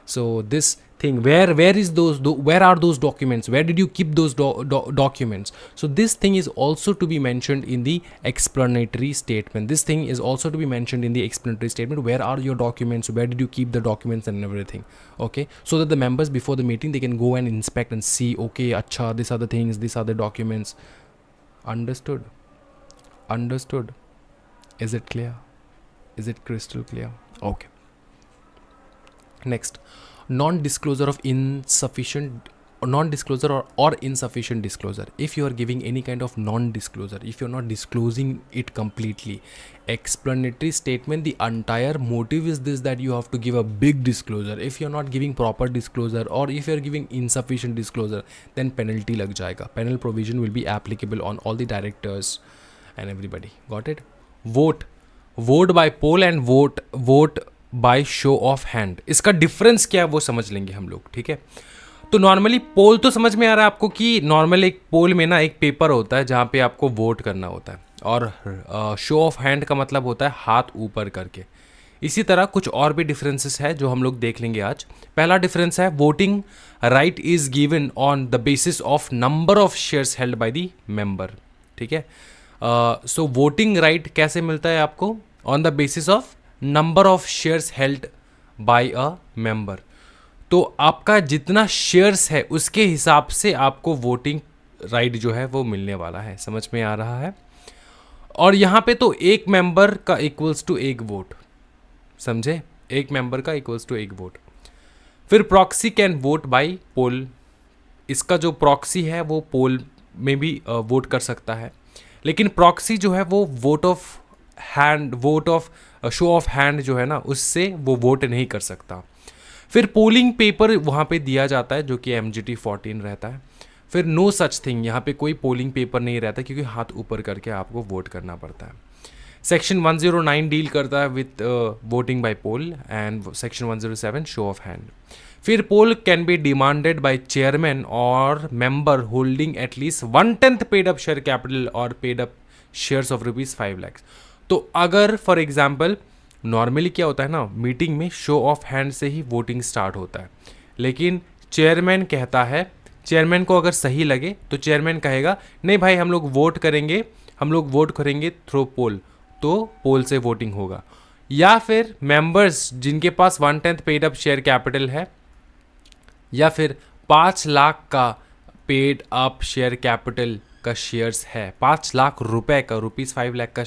so this thing, where are those documents, where did you keep those documents? So this thing is also to be mentioned in the explanatory statement. Where are your documents, where did you keep the documents and everything? Okay, so that the members before the meeting they can go and inspect and see, okay, acha, these are the things, these are the documents. Understood? Is it clear? Is it crystal clear? Okay. Next, non-disclosure or insufficient disclosure. If you are giving any kind of non-disclosure, if you're not disclosing it completely, explanatory statement, the entire motive is this, that you have to give a big disclosure. If you're not giving proper disclosure or if you're giving insufficient disclosure, then penalty lag jayega. Penal provision will be applicable on all the directors and everybody. Got it? Vote by poll and vote by show of hand. इसका difference क्या है वो समझ लेंगे हम लोग. ठीक है, तो नॉर्मली पोल तो समझ में आ रहा है आपको कि नॉर्मल एक पोल में ना एक पेपर होता है जहाँ पे आपको वोट करना होता है, और शो ऑफ हैंड का मतलब होता है हाथ ऊपर करके. इसी तरह कुछ और भी डिफरेंसेस है जो हम लोग देख लेंगे आज. पहला डिफरेंस है, voting right is given on the basis of number of shares held by the member. ठीक है, सो वोटिंग राइट कैसे मिलता है आपको? On the basis of number of shares held by a member. तो आपका जितना शेयर्स है उसके हिसाब से आपको वोटिंग राइट जो है वो मिलने वाला है. समझ में आ रहा है? और यहाँ पे तो एक मेंबर का इक्वल्स टू एक वोट. समझे? एक मेंबर का इक्वल्स टू एक वोट. फिर प्रॉक्सी कैन वोट बाय पोल. इसका जो प्रॉक्सी है वो पोल में भी वोट कर सकता है, लेकिन प्रॉक्सी जो है वो vote of show of hand जो है ना, उससे वो वोट नहीं कर सकता. फिर पोलिंग पेपर वहाँ पे दिया जाता है जो कि MGT 14 रहता है. फिर नो सच थिंग, यहाँ पे कोई पोलिंग पेपर नहीं रहता क्योंकि हाथ ऊपर करके आपको वोट करना पड़ता है. सेक्शन 109 डील करता है with voting by poll and section 107 show of hand. फिर poll can be demanded by chairman और member holding at least 1/10 paid up share capital और paid up shares of ₹5 lakh. तो अगर फॉर एग्जाम्पल नॉर्मली क्या होता है ना, मीटिंग में शो ऑफ हैंड से ही वोटिंग स्टार्ट होता है, लेकिन चेयरमैन कहता है, चेयरमैन को अगर सही लगे तो चेयरमैन कहेगा नहीं भाई हम लोग वोट करेंगे थ्रू पोल. तो तो पोल से वोटिंग होगा, या फिर मेंबर्स जिनके पास 1/10 पेड अप शेयर कैपिटल है, या फिर 5 लाख का पेड अप शेयर कैपिटल का शेयर्स है, 5 लाख रुपए का, ₹5 लाख का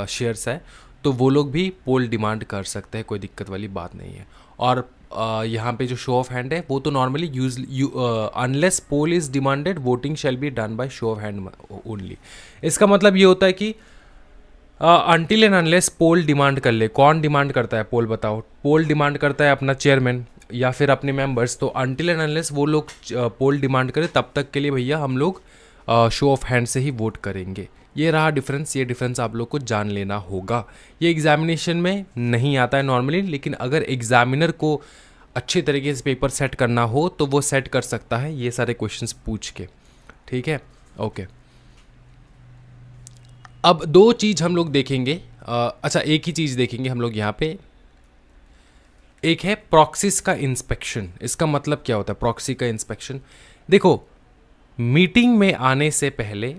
शेयर्स है, तो वो लोग भी पोल डिमांड कर सकते हैं, कोई दिक्कत वाली बात नहीं है। और यहाँ पे जो शो ऑफ हैंड है वो तो normally unless poll is demanded voting shall be done by show of hand only. इसका मतलब ये होता है कि until and unless poll demand कर ले। कौन डिमांड करता है पोल, बताओ? पोल डिमांड करता है अपना चेयरमैन या फिर अपने मेंबर्स। तो अनटिल एंड अनलेस वो लोग पोल डिमांड करें तब तक के लिए भैया हम लोग शो ऑफ हैंड से ही वोट करेंगे। ये रहा डिफरेंस, ये डिफरेंस आप लोग को जान लेना होगा। ये एग्जामिनेशन में नहीं आता है नॉर्मली, लेकिन अगर एग्जामिनर को अच्छे तरीके से पेपर सेट करना हो तो वो सेट कर सकता है ये सारे क्वेश्चंस पूछ के, ठीक है? ओके, अब दो चीज़ हम लोग देखेंगे। अच्छा, एक ही चीज़ देखेंगे हम लोग यहाँ पे। एक है प्रॉक्सिस का इंस्पेक्शन। इसका मतलब क्या होता है प्रॉक्सी का इंस्पेक्शन? देखो, मीटिंग में आने से पहले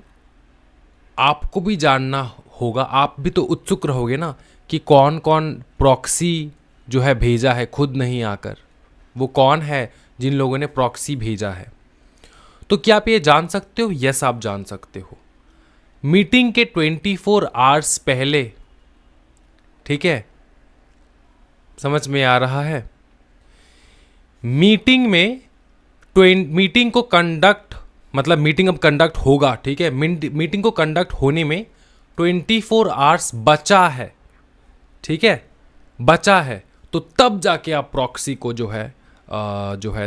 आपको भी जानना होगा, आप भी तो उत्सुक रहोगे ना कि कौन कौन प्रॉक्सी जो है भेजा है खुद नहीं आकर, वो कौन है जिन लोगों ने प्रॉक्सी भेजा है। तो क्या आप ये जान सकते हो? यस, आप जान सकते हो। मीटिंग के 24 आवर्स पहले, ठीक है, समझ में आ रहा है? मीटिंग में मीटिंग को कंडक्ट, मतलब मीटिंग अब कंडक्ट होगा, ठीक है, मीटिंग को कंडक्ट होने में 24 आवर्स बचा है, ठीक है, बचा है। तो तब जाके आप प्रॉक्सी को जो है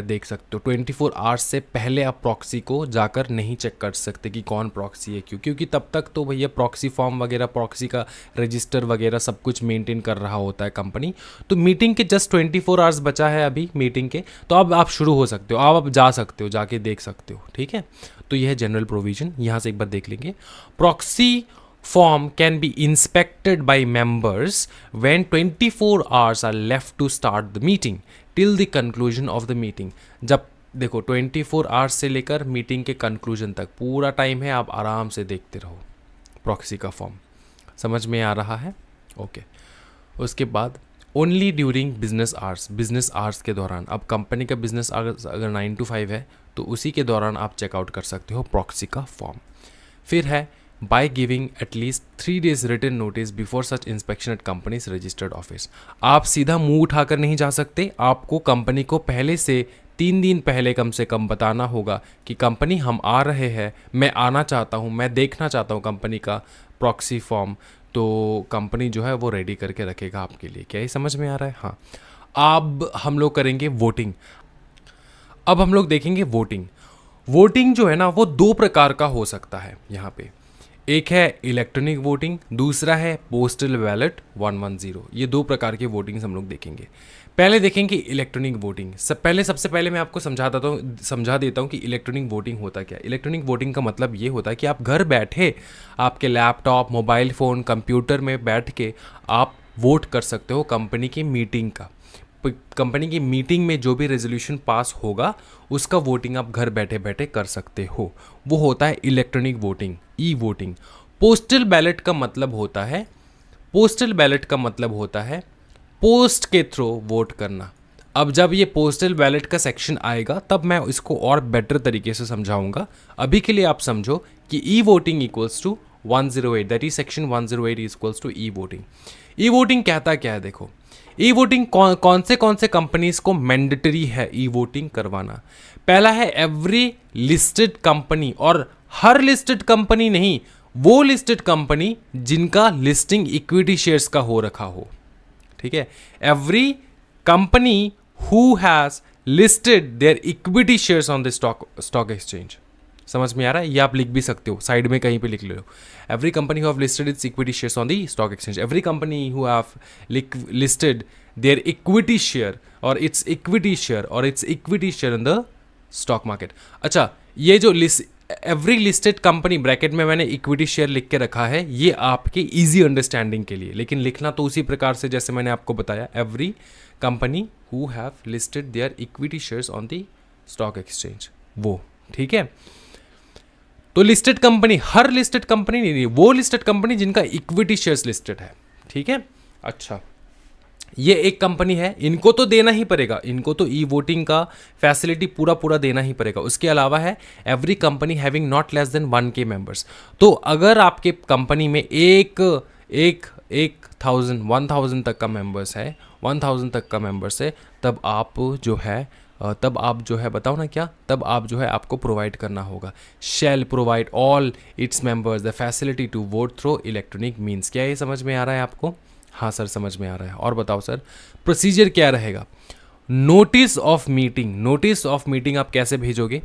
देख सकते हो। 24 आवर्स से पहले आप प्रॉक्सी को जाकर नहीं चेक कर सकते कि कौन प्रॉक्सी है, क्योंकि तब तक तो भैया प्रॉक्सी फॉर्म वगैरह, प्रॉक्सी का रजिस्टर वगैरह सब कुछ मेंटेन कर रहा होता है कंपनी। तो मीटिंग के जस्ट 24 आवर्स बचा है अभी मीटिंग के, तो अब आप शुरू हो सकते हो, आप जा सकते हो, जाके देख सकते हो, ठीक है? तो यह है जनरल प्रोविजन। यहाँ से एक बार देख लेंगे। Proxy form can be inspected by members when 24 hours are left to start the meeting till the conclusion of the meeting। जब देखो 24 आवर्स से लेकर मीटिंग के कंक्लूजन तक पूरा टाइम है, आप आराम से देखते रहो प्रॉक्सी का फॉर्म। समझ में आ रहा है? ओके। उसके बाद only during business hours, business hours के दौरान, अब कंपनी का बिजनेस आवर्स अगर 9 to 5 है तो उसी के दौरान आप चेकआउट कर सकते हो प्रॉक्सी का फॉर्म। फिर है by giving at least 3 days written notice before such inspection at company's registered office। आप सीधा मुंह उठाकर नहीं जा सकते, आपको कंपनी को पहले से 3 दिन पहले कम से कम बताना होगा कि कंपनी हम आ रहे हैं, मैं आना चाहता हूँ, मैं देखना चाहता हूँ कंपनी का प्रॉक्सी फॉर्म। तो कंपनी जो है वो रेडी करके रखेगा आपके लिए। क्या ये समझ में आ रहा है? हाँ। अब हम लोग करेंगे वोटिंग। अब हम लोग देखेंगे वोटिंग। वोटिंग जो है ना वो 2 प्रकार का हो सकता है यहाँ पे। एक है इलेक्ट्रॉनिक वोटिंग, दूसरा है पोस्टल बैलेट 110। ये 2 प्रकार के वोटिंग्स हम लोग देखेंगे। पहले देखेंगे इलेक्ट्रॉनिक वोटिंग। सबसे पहले मैं आपको समझा देता हूँ कि इलेक्ट्रॉनिक वोटिंग होता क्या है। इलेक्ट्रॉनिक वोटिंग का मतलब ये होता है कि आप घर बैठे आपके लैपटॉप, मोबाइल फ़ोन, कंप्यूटर में बैठ के आप वोट कर सकते हो कंपनी की मीटिंग का। कंपनी की मीटिंग में जो भी रेजोल्यूशन पास होगा उसका वोटिंग आप घर बैठे बैठे कर सकते हो। वो होता है electronic voting, e voting. Postal ballot का मतलब होता है पोस्ट के थ्रू वोट करना। अब जब ये पोस्टल बैलेट का सेक्शन आएगा तब मैं इसको और बेटर तरीके से समझाऊंगा। अभी के लिए आप समझो कि e voting equals to 108, that is section 108 equals to e voting. E voting कहता क्या है? देखो, ई वोटिंग कौन से कंपनीज को मैंडेटरी है ई वोटिंग करवाना। पहला है एवरी लिस्टेड कंपनी, और हर लिस्टेड कंपनी नहीं, वो लिस्टेड कंपनी जिनका लिस्टिंग इक्विटी शेयर्स का हो रखा हो, ठीक है? Every company who has listed their equity shares on the stock exchange. समझ में आ रहा है? ये आप लिख भी सकते हो, साइड में कहीं पे लिख लो। Every company who have listed its equity shares on the stock exchange, every company who have listed their equity share और its equity share in the stock market. अच्छा, ये जो एवरी लिस्टेड कंपनी ब्रैकेट में मैंने equity share लिख के रखा है, ये आपके इजी अंडरस्टैंडिंग के लिए, लेकिन लिखना तो उसी प्रकार से जैसे मैंने आपको बताया, every company who have listed their equity shares on the stock exchange, वो, ठीक है? तो लिस्टेड कंपनी, हर लिस्टेड कंपनी नहीं, वो लिस्टेड कंपनी जिनका इक्विटी शेयर्स लिस्टेड है, ठीक है। अच्छा, ये एक कंपनी है, इनको तो देना ही पड़ेगा, इनको तो ई वोटिंग का फैसिलिटी पूरा पूरा देना ही पड़ेगा। उसके अलावा है every company having not less than 1K members. तो अगर आपके कंपनी में एक 1000 तक का मेंबर्स है, 1000 तक का मेंबर्स है, तब आप जो है बताओ ना क्या, तब आप जो है आपको प्रोवाइड करना होगा। Shall provide all its members the facility to vote through electronic means. क्या ये समझ में आ रहा है आपको? हाँ सर, समझ में आ रहा है। और बताओ सर, प्रोसीजर क्या रहेगा? Notice of meeting, notice of meeting आप कैसे भेजोगे?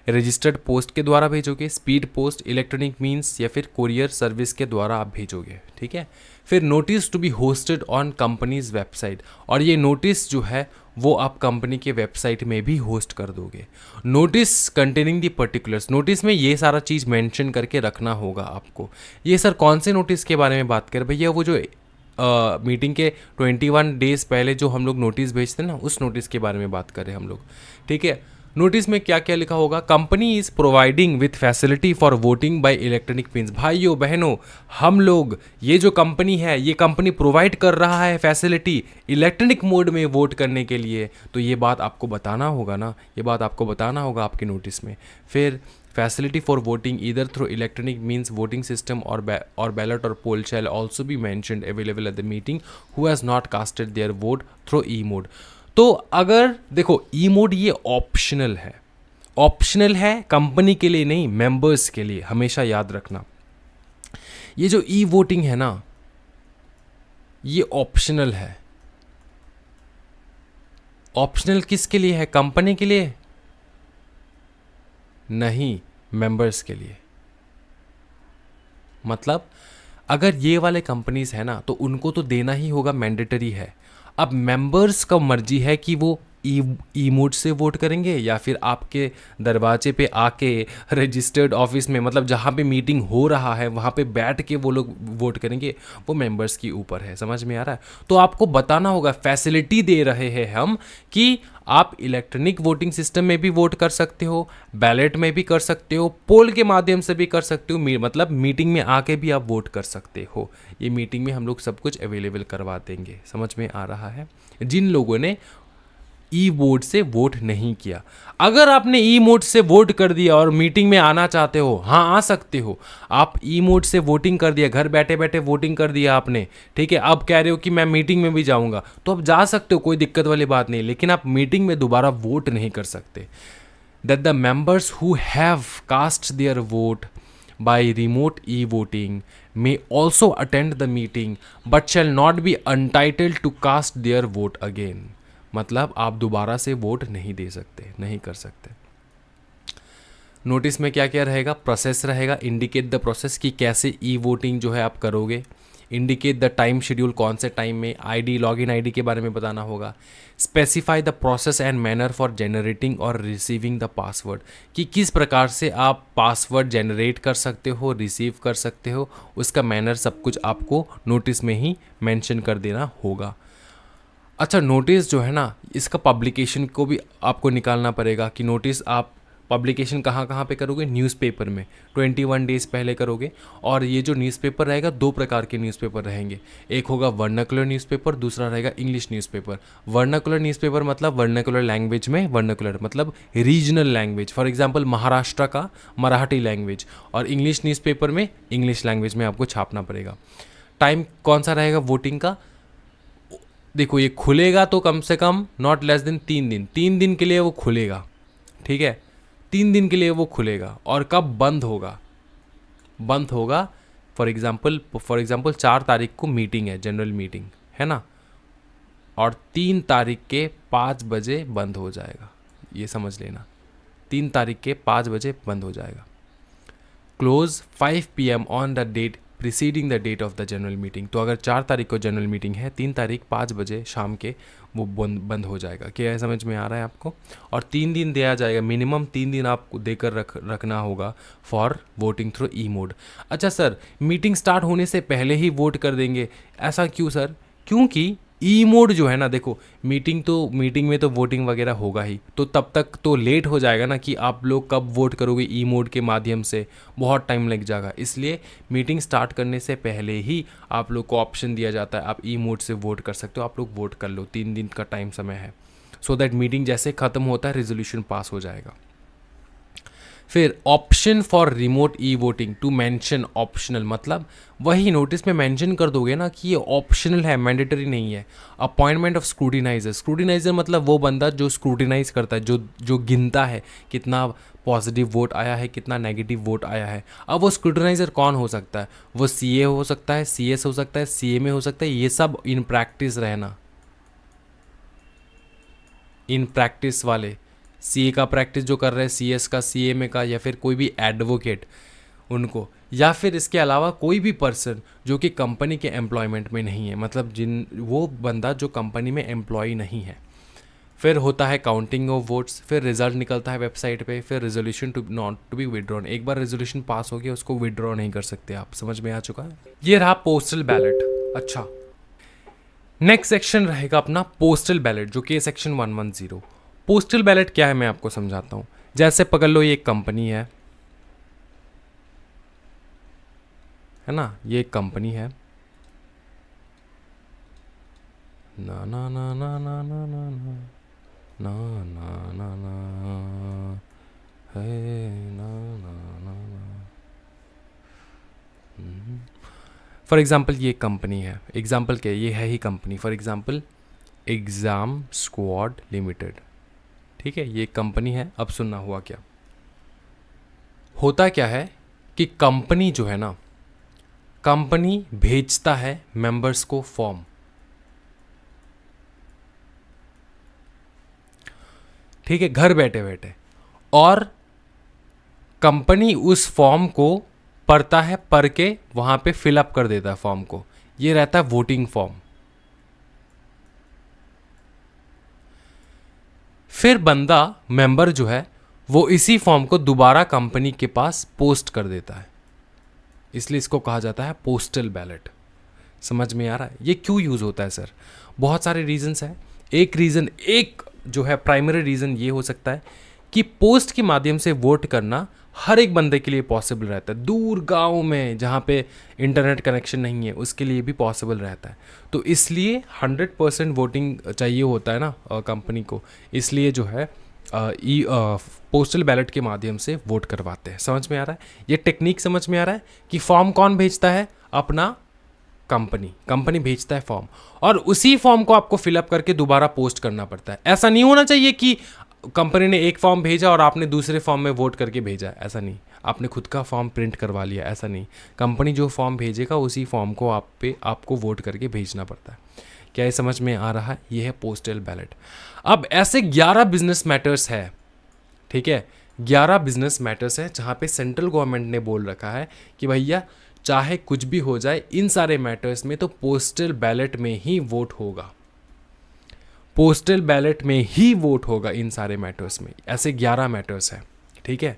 रजिस्टर्ड पोस्ट के द्वारा भेजोगे, स्पीड पोस्ट, इलेक्ट्रॉनिक मीन्स या फिर कोरियर सर्विस के द्वारा आप भेजोगे, ठीक है। फिर notice to be hosted on company's website, और ये नोटिस जो है वो आप कंपनी के वेबसाइट में भी होस्ट कर दोगे। नोटिस कंटेनिंग दी पर्टिकुलर्स, नोटिस में ये सारा चीज़ मेंशन करके रखना होगा आपको। ये सर कौन से नोटिस के बारे में बात करें भैया? वो जो मीटिंग के 21 डेज पहले जो हम लोग नोटिस भेजते हैं ना, उस नोटिस के बारे में बात करें हम लोग, ठीक है। नोटिस में क्या क्या लिखा होगा? Company is providing with facility for voting bye electronic means. भाइयों बहनों, हम लोग, ये जो कंपनी है, ये कंपनी प्रोवाइड कर रहा है फैसिलिटी इलेक्ट्रॉनिक मोड में वोट करने के लिए, तो ये बात आपको बताना होगा ना, ये बात आपको बताना होगा आपके नोटिस में। फिर facility for voting either through electronic means voting system और बैलेट और poll shall also be mentioned available at the meeting who has not casted their vote through e mode. तो अगर देखो, ई मोड ये optional है, optional है, company के लिए नहीं, मेंबर्स के लिए, हमेशा याद रखना। ये जो ई वोटिंग है ना, ये ऑप्शनल है। ऑप्शनल किसके लिए है? कंपनी के लिए नहीं, मेंबर्स के लिए। मतलब अगर ये वाले कंपनीज है ना, तो उनको तो देना ही होगा, मैंडेटरी है। अब मेंबर्स का मर्जी है कि वो ई मोड से वोट करेंगे या फिर आपके दरवाजे पे आके रजिस्टर्ड ऑफिस में, मतलब जहाँ पे मीटिंग हो रहा है वहाँ पे बैठ के वो लोग वोट करेंगे, वो मेंबर्स के ऊपर है। समझ में आ रहा है? तो आपको बताना होगा, फैसिलिटी दे रहे हैं हम कि आप इलेक्ट्रॉनिक वोटिंग सिस्टम में भी वोट कर सकते हो, बैलेट में भी कर सकते हो, पोल के माध्यम से भी कर सकते हो, मतलब मीटिंग में आके भी आप वोट कर सकते हो। ये मीटिंग में हम लोग सब कुछ अवेलेबल करवा देंगे। समझ में आ रहा है? जिन लोगों ने ई वोट से वोट नहीं किया, अगर आपने ई मोड से वोट कर दिया और मीटिंग में आना चाहते हो, हाँ आ सकते हो। आप ई मोड से वोटिंग कर दिया, घर बैठे बैठे वोटिंग कर दिया आपने, ठीक है। अब कह रहे हो कि मैं मीटिंग में भी जाऊंगा, तो आप जा सकते हो, कोई दिक्कत वाली बात नहीं, लेकिन आप मीटिंग में दोबारा वोट नहीं कर सकते। That the members who have cast their vote by remote e-voting may also attend the meeting but shall not be entitled to cast their vote again। मतलब आप दोबारा से वोट नहीं दे सकते, नहीं कर सकते। नोटिस में क्या क्या रहेगा? प्रोसेस रहेगा, इंडिकेट द प्रोसेस कि कैसे ई वोटिंग जो है आप करोगे, इंडिकेट द टाइम शेड्यूल, कौन से टाइम में, आईडी, लॉगिन आईडी के बारे में बताना होगा, specify the process and manner for generating और रिसीविंग द पासवर्ड, कि किस प्रकार से आप पासवर्ड जनरेट कर सकते हो, रिसीव कर सकते हो, उसका मैनर सब कुछ आपको नोटिस में ही मेंशन कर देना होगा। अच्छा, नोटिस जो है ना, इसका पब्लिकेशन को भी आपको निकालना पड़ेगा कि नोटिस आप पब्लिकेशन कहाँ कहाँ पे करोगे? न्यूज़पेपर में 21 डेज़ पहले करोगे। और ये जो न्यूज़पेपर रहेगा, दो प्रकार के न्यूज़पेपर रहेंगे, एक होगा वर्नाकुलर न्यूज़पेपर, दूसरा रहेगा इंग्लिश न्यूज़पेपर। वर्नाकुलर न्यूज़पेपर मतलब वर्नाकुलर लैंग्वेज में, वर्नाकुलर मतलब regional language, for example Maharashtra का मराठी लैंग्वेज, और इंग्लिश न्यूज़पेपर में इंग्लिश लैंग्वेज में आपको छापना पड़ेगा। टाइम कौन सा रहेगा वोटिंग का? देखो, ये खुलेगा तो कम से कम नॉट लेस देन 3 दिन, 3 दिन के लिए वो खुलेगा, ठीक है, 3 दिन के लिए वो खुलेगा। और कब बंद होगा? बंद होगा फॉर एग्जांपल 4 तारीख को मीटिंग है, जनरल मीटिंग है ना, और 3 तारीख के 5 बजे बंद हो जाएगा। ये समझ लेना, 3 तारीख के 5 बजे बंद हो जाएगा। Close 5 PM on the date preceding the date of the general meeting. तो अगर 4 तारीख को जनरल मीटिंग है, 3 तारीख 5 बजे शाम के वो बंद हो जाएगा। क्या समझ में आ रहा है आपको? और 3 दिन दिया जाएगा, मिनिमम 3 दिन आपको देकर रखना होगा for voting through e mode. अच्छा सर, मीटिंग स्टार्ट होने से पहले ही वोट कर देंगे, ऐसा क्यों सर? क्योंकि ई मोड जो है ना, देखो मीटिंग में तो वोटिंग वगैरह होगा ही, तो तब तक तो लेट हो जाएगा ना कि आप लोग कब वोट करोगे ई मोड के माध्यम से, बहुत टाइम लग जाएगा। इसलिए मीटिंग स्टार्ट करने से पहले ही आप लोग को ऑप्शन दिया जाता है, आप ई मोड से वोट कर सकते हो, आप लोग वोट कर लो, 3 दिन का टाइम समय है, सो दैट मीटिंग जैसे ख़त्म होता है रेजोल्यूशन पास हो जाएगा। फिर option for remote e voting to mention optional, मतलब वही नोटिस में मेंशन कर दोगे ना कि ये ऑप्शनल है, मैंडेटरी नहीं है। अपॉइंटमेंट ऑफ स्क्रूटिनाइजर, स्क्रूटिनाइजर मतलब वो बंदा जो स्क्रूटिनाइज करता है, जो गिनता है कितना पॉजिटिव वोट आया है, कितना नेगेटिव वोट आया है। अब वो स्क्रूटिनाइजर कौन हो सकता है? वो सीए हो सकता है, सीएस हो सकता है, सीएमए हो सकता है। ये सब इन प्रैक्टिस रहना, इन प्रैक्टिस वाले सीए का प्रैक्टिस जो कर रहे हैं, सीएस का, सीएमए का, या फिर कोई भी एडवोकेट उनको, या फिर इसके अलावा कोई भी पर्सन जो कि कंपनी के एम्प्लॉयमेंट में नहीं है, मतलब वो बंदा जो कंपनी में एम्प्लॉय नहीं है। फिर होता है काउंटिंग ऑफ वोट्स, फिर रिजल्ट निकलता है वेबसाइट पे, फिर resolution to not to be withdrawn. एक बार रेजोल्यूशन पास हो गया उसको विड्रॉ नहीं कर सकते आप, समझ में आ चुका है? ये रहा पोस्टल बैलेट। अच्छा, नेक्स्ट सेक्शन रहेगा अपना पोस्टल बैलेट, जो कि सेक्शन 110। पोस्टल बैलेट क्या है मैं आपको समझाता हूँ। जैसे पकड़ लो ये एक कंपनी है ना, ये एक कंपनी है, ना ना ना ना ना ना ना ना ना ना ना है ना ना ना ना। फॉर एग्जाम्पल ये कंपनी है, एग्जाम्पल क्या है, ये है ही company. For example exam squad limited, ठीक है, ये कंपनी है। अब सुनना हुआ क्या, होता क्या है कि कंपनी जो है ना, कंपनी भेजता है मेंबर्स को फॉर्म, ठीक है, घर बैठे बैठे, और कंपनी उस फॉर्म को पढ़ता है, पढ़ के वहां पे फिलअप कर देता है फॉर्म को। ये रहता है वोटिंग फॉर्म। फिर बंदा मेंबर जो है वो इसी फॉर्म को दोबारा कंपनी के पास पोस्ट कर देता है, इसलिए इसको कहा जाता है पोस्टल बैलेट। समझ में आ रहा है ये क्यों यूज़ होता है? सर, बहुत सारे रीजंस हैं। एक जो है प्राइमरी रीज़न ये हो सकता है कि पोस्ट के माध्यम से वोट करना हर एक बंदे के लिए पॉसिबल रहता है। दूर गांव में जहाँ पे इंटरनेट कनेक्शन नहीं है उसके लिए भी पॉसिबल रहता है। तो इसलिए 100% वोटिंग चाहिए होता है ना कंपनी को, इसलिए जो है पोस्टल बैलेट के माध्यम से वोट करवाते हैं। समझ में आ रहा है ये टेक्निक? समझ में आ रहा है कि फॉर्म कौन भेजता है? अपना कंपनी भेजता है फॉर्म, और उसी फॉर्म को आपको फिलअप करके दोबारा पोस्ट करना पड़ता है। ऐसा नहीं होना चाहिए कि कंपनी ने एक फॉर्म भेजा और आपने दूसरे फॉर्म में वोट करके भेजा, ऐसा नहीं। आपने खुद का फॉर्म प्रिंट करवा लिया, ऐसा नहीं। कंपनी जो फॉर्म भेजेगा उसी फॉर्म को आपको वोट करके भेजना पड़ता है। क्या ये समझ में आ रहा है? ये है पोस्टल बैलेट। अब ऐसे 11 बिजनेस मैटर्स है, ठीक है, 11 बिजनेस मैटर्स है जहाँ पे सेंट्रल गवर्नमेंट ने बोल रखा है कि भैया चाहे कुछ भी हो जाए इन सारे मैटर्स में तो पोस्टल बैलेट में ही वोट होगा, पोस्टल बैलेट में ही वोट होगा इन सारे मैटर्स में। ऐसे 11 मैटर्स हैं, ठीक है।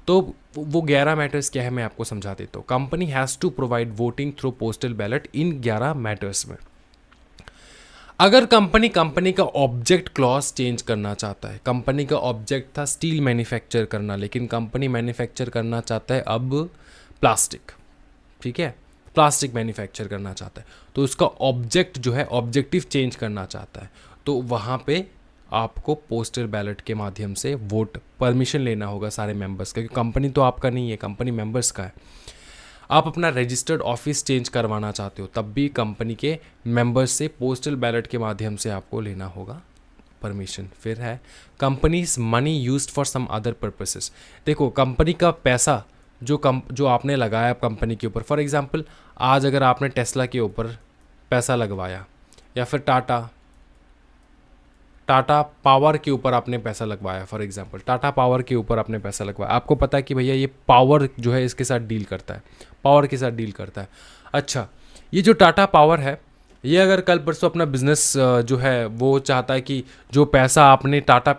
तो वो 11 मैटर्स क्या है मैं आपको समझा देता हूँ। Company has to provide voting through postal ballot in 11 matters में। अगर कंपनी का ऑब्जेक्ट क्लॉज चेंज करना चाहता है, कंपनी का ऑब्जेक्ट था स्टील मैन्युफैक्चर करना, लेकिन कंपनी मैन्युफैक्चर करना चाहता है अब प्लास्टिक, ठीक है, प्लास्टिक मैन्युफैक्चर करना चाहता है, तो उसका ऑब्जेक्ट जो है ऑब्जेक्टिव चेंज करना चाहता है, तो वहाँ पे आपको पोस्टल बैलेट के माध्यम से वोट परमिशन लेना होगा सारे मेंबर्स का, क्योंकि कंपनी तो आपका नहीं है, कंपनी मेंबर्स का है। आप अपना रजिस्टर्ड ऑफिस चेंज करवाना चाहते हो तब भी कंपनी के मेंबर्स से पोस्टल बैलेट के माध्यम से आपको लेना होगा परमिशन। फिर है company's money used for some other purposes. देखो कंपनी का पैसा जो आपने लगाया कंपनी के ऊपर, फॉर एग्जांपल आज अगर आपने टेस्ला के ऊपर पैसा लगवाया या फिर टाटा पावर के ऊपर आपने पैसा लगवाया, फॉर एग्जांपल टाटा पावर के ऊपर आपने पैसा लगवाया, आपको पता है कि भैया ये पावर जो है इसके साथ डील करता है, पावर के साथ डील करता है। अच्छा, ये जो टाटा पावर है ये अगर कल परसों अपना बिजनेस जो है वो चाहता है कि जो पैसा आपने टाटा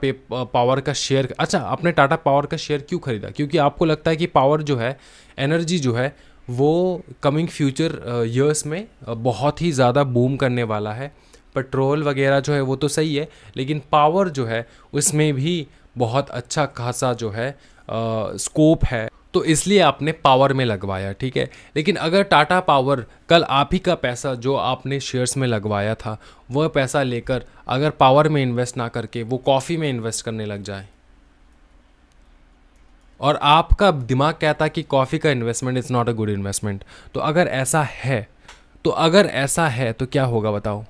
पावर का शेयर, अच्छा आपने टाटा पावर का शेयर क्यों खरीदा? क्योंकि आपको लगता है कि पावर जो है, एनर्जी जो है वो कमिंग फ्यूचर ईयर्स में बहुत ही ज़्यादा बूम करने वाला है, पेट्रोल वगैरह जो है वो तो सही है, लेकिन पावर जो है उसमें भी बहुत अच्छा खासा जो है स्कोप है, तो इसलिए आपने पावर में लगवाया, ठीक है। लेकिन अगर टाटा पावर कल आप ही का पैसा जो आपने शेयर्स में लगवाया था वह पैसा लेकर अगर पावर में इन्वेस्ट ना करके वो कॉफ़ी में इन्वेस्ट करने लग जाए, और आपका दिमाग कहता है कि कॉफ़ी का investment is not a good investment, तो अगर ऐसा है तो क्या होगा बताओ।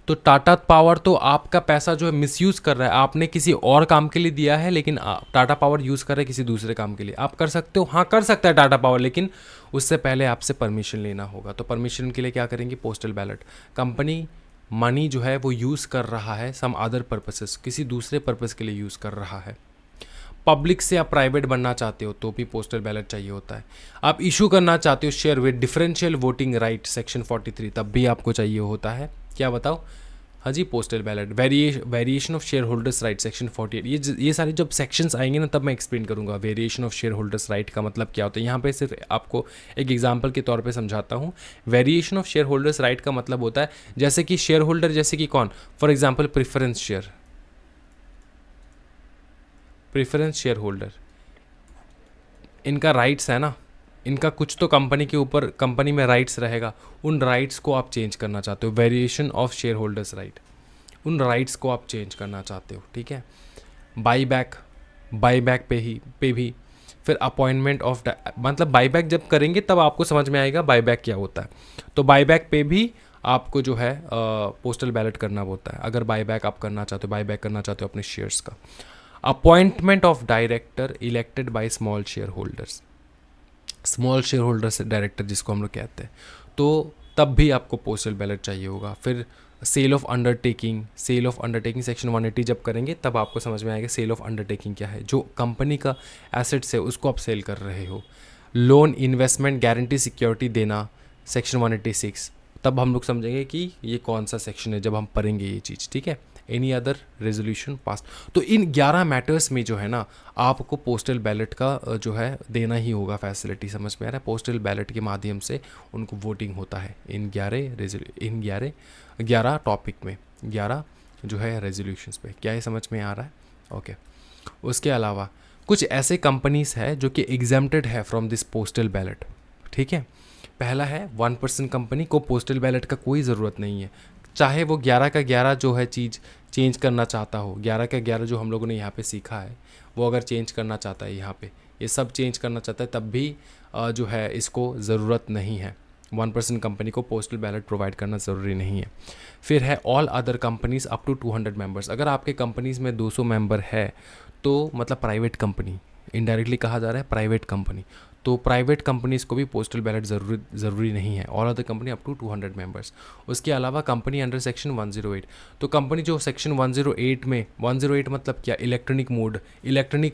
तो टाटा पावर तो आपका पैसा जो है मिसयूज़ कर रहा है, आपने किसी और काम के लिए दिया है, लेकिन टाटा पावर यूज़ कर रहा है किसी दूसरे काम के लिए। आप कर सकते हो, हाँ कर सकता है टाटा पावर, लेकिन उससे पहले आपसे परमिशन लेना होगा। तो परमिशन के लिए क्या करेंगे, पोस्टल बैलेट। कंपनी मनी जो है वो यूज़ कर रहा है सम अदर पर्पसेस, किसी दूसरे पर्पस के लिए यूज़ कर रहा है। पब्लिक से आप प्राइवेट बनना चाहते हो तो भी पोस्टल बैलेट चाहिए होता है। आप इशू करना चाहते हो share with differential voting right section 43, तब भी आपको चाहिए होता है, क्या बताओ, हाँ जी, postal ballot. Variation of share holders right section 48, ये सारे जब सेक्शंस आएंगे ना तब मैं एक्सप्लेन करूंगा variation of share holders right का मतलब क्या होता है। यहाँ पे सिर्फ आपको एक एग्जांपल के तौर पे समझाता हूँ। Variation of share holders right का मतलब होता है जैसे कि शेयर होल्डर, जैसे कि कौन, for example preference share holder, इनका राइट्स है ना, इनका कुछ तो कंपनी के ऊपर, कंपनी में राइट्स रहेगा, उन राइट्स को आप चेंज करना चाहते हो। Variation of share holders right, उन राइट्स को आप चेंज करना चाहते हो, ठीक है। बाईबैक पे भी फिर अपॉइंटमेंट ऑफ, मतलब बाईबैक जब करेंगे तब आपको समझ में आएगा बाईबैक क्या होता है। तो बाईबैक पे भी आपको जो है पोस्टल बैलेट करना होता है अगर बाईबैक आप करना चाहते हो, बाईबैक करना चाहते हो अपने शेयर्स का। Appointment of director elected by small share holders, small share holders director जिसको हम लोग कहते हैं, तो तब भी आपको पोस्टल बैलेट चाहिए होगा। फिर सेल ऑफ अंडरटेकिंग सेक्शन 180 जब करेंगे तब आपको समझ में आएगा सेल ऑफ अंडरटेकिंग क्या है, जो कंपनी का एसेट्स है उसको आप सेल कर रहे हो। लोन इन्वेस्टमेंट गारंटी सिक्योरिटी देना सेक्शन 186, तब हम लोग समझेंगे कि ये कौन सा सेक्शन है जब हम पढ़ेंगे ये चीज़, ठीक है। एनी अदर रेजोल्यूशन पास, तो इन 11 मैटर्स में जो है ना आपको पोस्टल बैलेट का जो है देना ही होगा फैसिलिटी, समझ में आ रहा है। पोस्टल बैलेट के माध्यम से उनको वोटिंग होता है इन 11 टॉपिक में, 11 जो है रेजोल्यूशंस पे। क्या ये समझ में आ रहा है? ओके। उसके अलावा कुछ ऐसे कंपनीज है जो कि एग्जेम्प्टेड है फ्रॉम दिस पोस्टल बैलेट, ठीक है। पहला है 1% कंपनी को पोस्टल बैलेट का कोई ज़रूरत नहीं है, चाहे वो 11 का 11 जो है चीज़ चेंज करना चाहता हो, 11 का 11 जो हम लोगों ने यहाँ पे सीखा है वो अगर चेंज करना चाहता है, यहाँ पे ये सब चेंज करना चाहता है, तब भी जो है इसको ज़रूरत नहीं है। 1% कंपनी को पोस्टल बैलेट प्रोवाइड करना ज़रूरी नहीं है। फिर है all other companies up to 200 members, अगर आपके कंपनीज़ में 200 मेंबर है तो मतलब प्राइवेट कंपनी, इनडायरेक्टली कहा जा रहा है प्राइवेट कंपनी, तो प्राइवेट कंपनीज़ को भी पोस्टल बैलेट ज़रूरी नहीं है। All other company up to 200 members. उसके अलावा कंपनी अंडर सेक्शन 108, तो कंपनी जो सेक्शन 108 में, 108 मतलब क्या, इलेक्ट्रॉनिक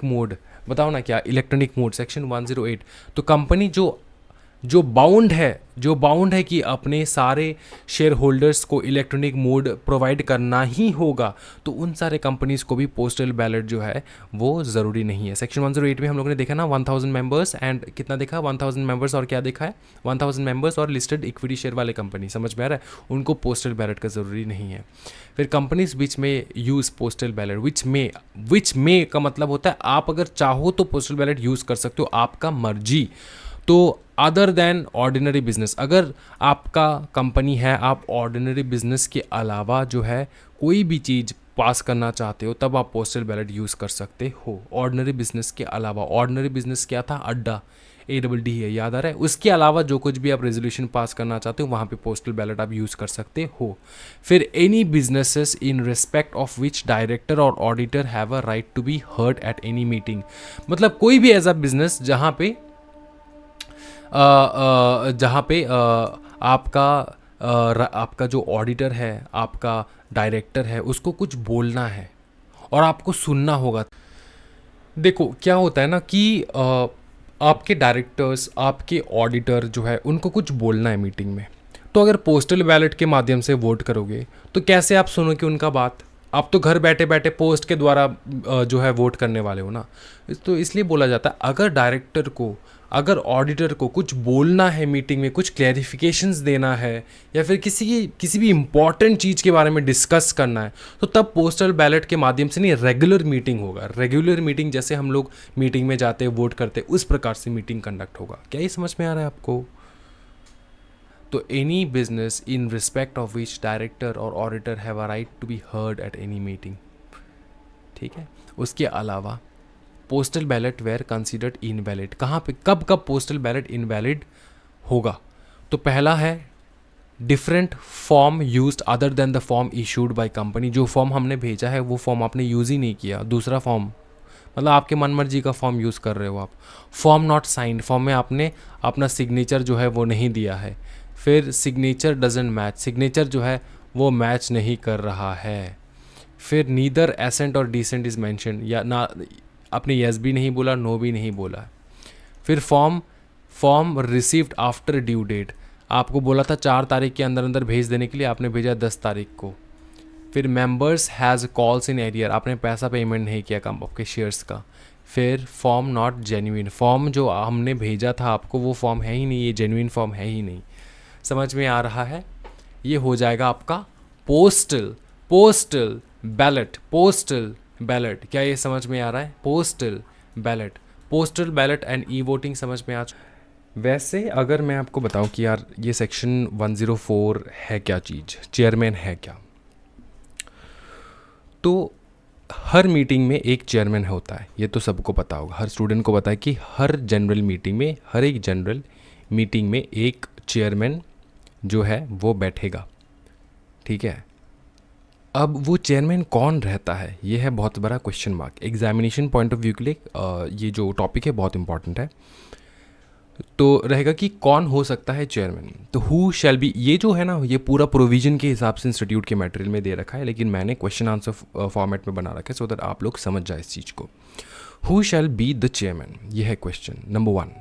मोड बताओ ना क्या इलेक्ट्रॉनिक मोड, सेक्शन 108, तो कंपनी जो बाउंड है कि अपने सारे शेयर होल्डर्स को इलेक्ट्रॉनिक मोड प्रोवाइड करना ही होगा, तो उन सारे कंपनीज़ को भी पोस्टल बैलेट जो है वो ज़रूरी नहीं है। सेक्शन 108 में हम लोगों ने देखा ना 1000 मेंबर्स एंड कितना देखा, 1000 मेंबर्स और क्या देखा है, 1000 मेंबर्स और लिस्टेड इक्विटी शेयर वाले कंपनी, समझ में आ रहा है, उनको पोस्टल बैलेट का ज़रूरी नहीं है। फिर कंपनीज विच में यूज़ पोस्टल बैलेट, विच में का मतलब होता है आप अगर चाहो तो पोस्टल बैलेट यूज़ कर सकते हो, आपका मर्जी। तो अदर देन ऑर्डिनरी बिजनेस, अगर आपका कंपनी है, आप ऑर्डिनरी बिजनेस के अलावा जो है कोई भी चीज़ पास करना चाहते हो तब आप पोस्टल बैलेट यूज़ कर सकते हो। ऑर्डिनरी बिजनेस के अलावा, ऑर्डिनरी बिजनेस क्या था, अड्डा, ADD है, याद आ रहा है। उसके अलावा जो कुछ भी आप रेजोल्यूशन पास करना चाहते हो वहाँ पे पोस्टल बैलेट आप यूज़ कर सकते हो। फिर any businesses in respect of which director और auditor have a right to be heard at any meeting, मतलब कोई भी ऐसा बिजनेस जहाँ पे आपका जो ऑडिटर है, आपका डायरेक्टर है, उसको कुछ बोलना है और आपको सुनना होगा। देखो क्या होता है ना कि आपके डायरेक्टर्स, आपके ऑडिटर जो है उनको कुछ बोलना है मीटिंग में, तो अगर पोस्टल बैलेट के माध्यम से वोट करोगे तो कैसे आप सुनोगे उनका बात, आप तो घर बैठे बैठे पोस्ट के द्वारा जो है वोट करने वाले हो ना। तो इसलिए बोला जाता है अगर डायरेक्टर को, अगर ऑडिटर को कुछ बोलना है मीटिंग में, कुछ क्लैरिफिकेशंस देना है, या फिर किसी भी इम्पॉर्टेंट चीज़ के बारे में डिस्कस करना है, तो तब पोस्टल बैलेट के माध्यम से नहीं, रेगुलर मीटिंग होगा। रेगुलर मीटिंग जैसे हम लोग मीटिंग में जाते हैं, वोट करते हैं, उस प्रकार से मीटिंग कंडक्ट होगा। क्या ये समझ में आ रहा है आपको? तो any business in respect of which director और auditor have a right to be heard at any meeting, ठीक है। उसके अलावा postal ballot were considered invalid, कहाँ पे कब कब पोस्टल बैलेट इनवैलिड होगा? तो पहला है different form used other than the form issued by company, जो फॉर्म हमने भेजा है वो फॉर्म आपने यूज़ ही नहीं किया, दूसरा फॉर्म, मतलब आपके मनमर्जी का फॉर्म यूज़ कर रहे हो आप। फॉर्म नॉट साइंड, फॉर्म में आपने अपना सिग्नेचर जो है वो नहीं दिया है। फिर सिग्नेचर डजंट मैच, सिग्नेचर जो है वो मैच नहीं कर रहा है। फिर नीदर एसेंट और डिसेंट इज मेंशन, या ना आपने यस भी नहीं बोला, नो भी नहीं बोला। फिर form received after due date, आपको बोला था 4 तारीख के अंदर अंदर भेज देने के लिए, आपने भेजा 10 तारीख को। फिर members has calls in arrear, आपने पैसा पेमेंट नहीं किया कम आपके शेयर्स का। फिर फॉर्म नॉट जेन्युइन, फॉर्म जो हमने भेजा था आपको वो फॉर्म है ही नहीं, ये जेन्युइन फॉर्म है ही नहीं। समझ में आ रहा है? ये हो जाएगा आपका पोस्टल बैलेट। क्या ये समझ में आ रहा है? Postal ballot and e voting समझ में आ। वैसे अगर मैं आपको बताऊं कि यार ये सेक्शन 104 है क्या चीज़, चेयरमैन है क्या, तो हर मीटिंग में एक चेयरमैन होता है, ये तो सबको पता होगा, हर स्टूडेंट को पता है कि हर एक जनरल मीटिंग में एक चेयरमैन जो है वो बैठेगा, ठीक है। अब वो चेयरमैन कौन रहता है, ये है बहुत बड़ा question mark. Examination point of view के लिए ये जो टॉपिक है बहुत इंपॉर्टेंट है। तो रहेगा कि कौन हो सकता है चेयरमैन, तो हु शैल बी, ये जो है ना ये पूरा प्रोविजन के हिसाब से इंस्टीट्यूट के मटेरियल में दे रखा है, लेकिन मैंने क्वेश्चन आंसर फॉर्मेट में बना रखा है सो दैट आप लोग समझ जाए इस चीज़ को। Who shall be the chairman, ये है क्वेश्चन नंबर 1।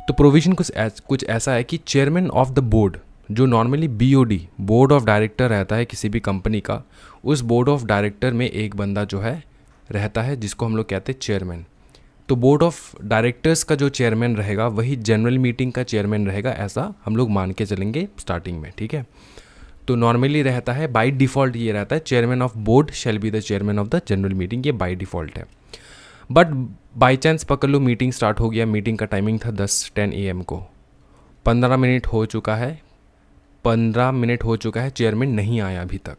तो प्रोविजन कुछ ऐसा है कि चेयरमैन ऑफ द बोर्ड, जो normally BOD board of director रहता है किसी भी कंपनी का, उस बोर्ड ऑफ डायरेक्टर में एक बंदा जो है रहता है जिसको हम लोग कहते हैं चेयरमैन। तो बोर्ड ऑफ डायरेक्टर्स का जो चेयरमैन रहेगा वही जनरल मीटिंग का चेयरमैन रहेगा, ऐसा हम लोग मान के चलेंगे स्टार्टिंग में, ठीक है। तो नॉर्मली रहता है बाय डिफ़ॉल्ट, ये रहता है chairman of board shall be the chairman of the general meeting, ये बाय डिफ़ॉल्ट है। बट बाई चांस पकड़ लो मीटिंग स्टार्ट हो गया, मीटिंग का टाइमिंग था 10 AM को, 15 मिनट हो चुका है, चेयरमैन नहीं आया अभी तक,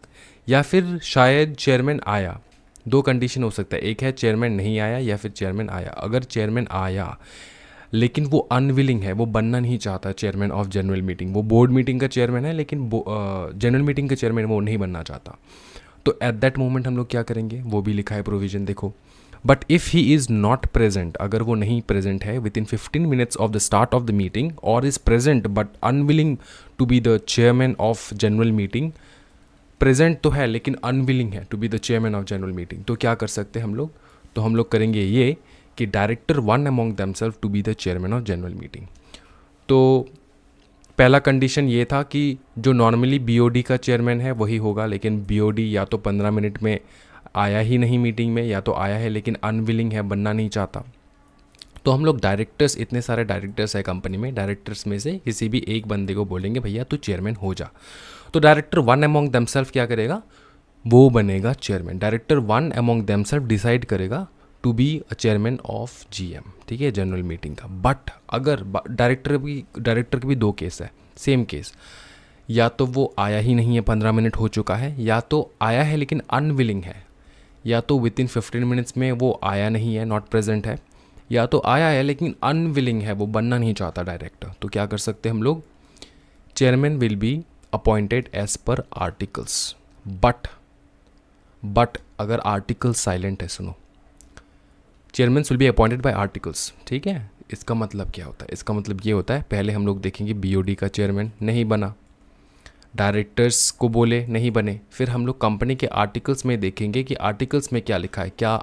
या फिर शायद चेयरमैन आया। 2 कंडीशन हो सकता है, एक है चेयरमैन नहीं आया या फिर चेयरमैन आया। अगर चेयरमैन आया लेकिन वो अनविलिंग है, वो बनना नहीं चाहता चेयरमैन ऑफ जनरल मीटिंग, वो बोर्ड मीटिंग का चेयरमैन है लेकिन जनरल मीटिंग का चेयरमैन वो नहीं बनना चाहता, तो एट दैट मोमेंट हम लोग क्या करेंगे, वो भी लिखा है प्रोविजन, देखो। But if he is not present, अगर वो नहीं प्रेजेंट है within 15 minutes of the start of the meeting, और is present but unwilling to be the chairman of general meeting, present तो है लेकिन अनविलिंग है to be the chairman of general meeting, तो क्या कर सकते हैं हम लोग, तो हम लोग करेंगे ये कि director one among themselves to be the chairman of general meeting. तो पहला कंडीशन ये था कि जो नॉर्मली BOD का चेयरमैन है वही होगा, लेकिन BOD या तो 15 मिनट में आया ही नहीं मीटिंग में, या तो आया है लेकिन अनविलिंग है, बनना नहीं चाहता। तो हम लोग डायरेक्टर्स, इतने सारे डायरेक्टर्स है कंपनी में, डायरेक्टर्स में से किसी भी एक बंदे को बोलेंगे भैया तू चेयरमैन हो जा। तो डायरेक्टर वन अमॉन्ग देमसेल्फ क्या करेगा, वो बनेगा chairman. Director one among themselves decide करेगा to be a chairman of GM, ठीक है, जनरल मीटिंग का। बट अगर डायरेक्टर के भी 2 केस है, सेम केस, या तो वो आया ही नहीं है, 15 मिनट हो चुका है, या तो आया है लेकिन अनविलिंग है, या तो विद इन 15 मिनट्स में वो आया नहीं है, नॉट प्रेजेंट है, या तो आया है लेकिन अनविलिंग है, वो बनना नहीं चाहता डायरेक्टर। तो क्या कर सकते हैं हम लोग, chairman will be appointed as per articles. But अगर आर्टिकल साइलेंट है, सुनो, chairman will be appointed by articles, ठीक है। इसका मतलब क्या होता है, इसका मतलब ये होता है, पहले हम लोग देखेंगे BOD का चेयरमैन नहीं बना, डायरेक्टर्स को बोले नहीं बने, फिर हम लोग कंपनी के आर्टिकल्स में देखेंगे कि आर्टिकल्स में क्या लिखा है, क्या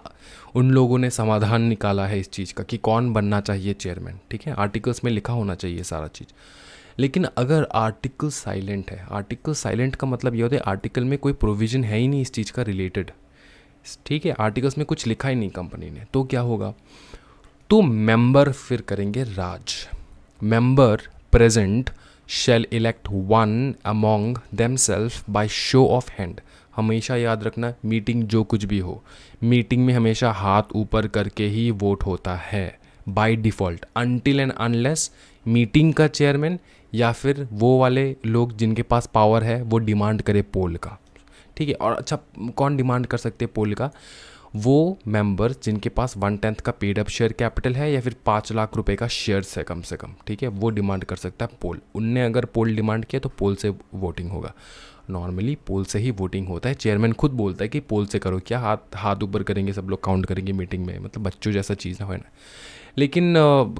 उन लोगों ने समाधान निकाला है इस चीज़ का कि कौन बनना चाहिए चेयरमैन, ठीक है। आर्टिकल्स में लिखा होना चाहिए सारा चीज़। लेकिन अगर आर्टिकल साइलेंट है, आर्टिकल साइलेंट का मतलब ये होता है आर्टिकल में कोई प्रोविज़न है ही नहीं इस चीज़ का रिलेटेड, ठीक है, आर्टिकल्स में कुछ लिखा ही नहीं कंपनी ने, तो क्या होगा, तो मेंबर फिर करेंगे राज। Member present shall elect one among themselves by show of hand. हमेशा याद रखना, मीटिंग जो कुछ भी हो, मीटिंग में हमेशा हाथ ऊपर करके ही वोट होता है by default, until and unless meeting का चेयरमैन या फिर वो वाले लोग जिनके पास पावर है वो डिमांड करे पोल का, ठीक है। और अच्छा, कौन डिमांड कर सकते हैं पोल का, वो मेंबर्स जिनके पास 1/10 का पेड अप शेयर कैपिटल है या फिर 5 लाख रुपए का शेयर्स है कम से कम, ठीक है, वो डिमांड कर सकता है पोल। उनने अगर पोल डिमांड किया तो पोल से वोटिंग होगा। नॉर्मली पोल से ही वोटिंग होता है, चेयरमैन खुद बोलता है कि पोल से करो, क्या हाथ ऊपर करेंगे सब लोग, काउंट करेंगे मीटिंग में, मतलब बच्चों जैसा चीज़ ना हो ना। लेकिन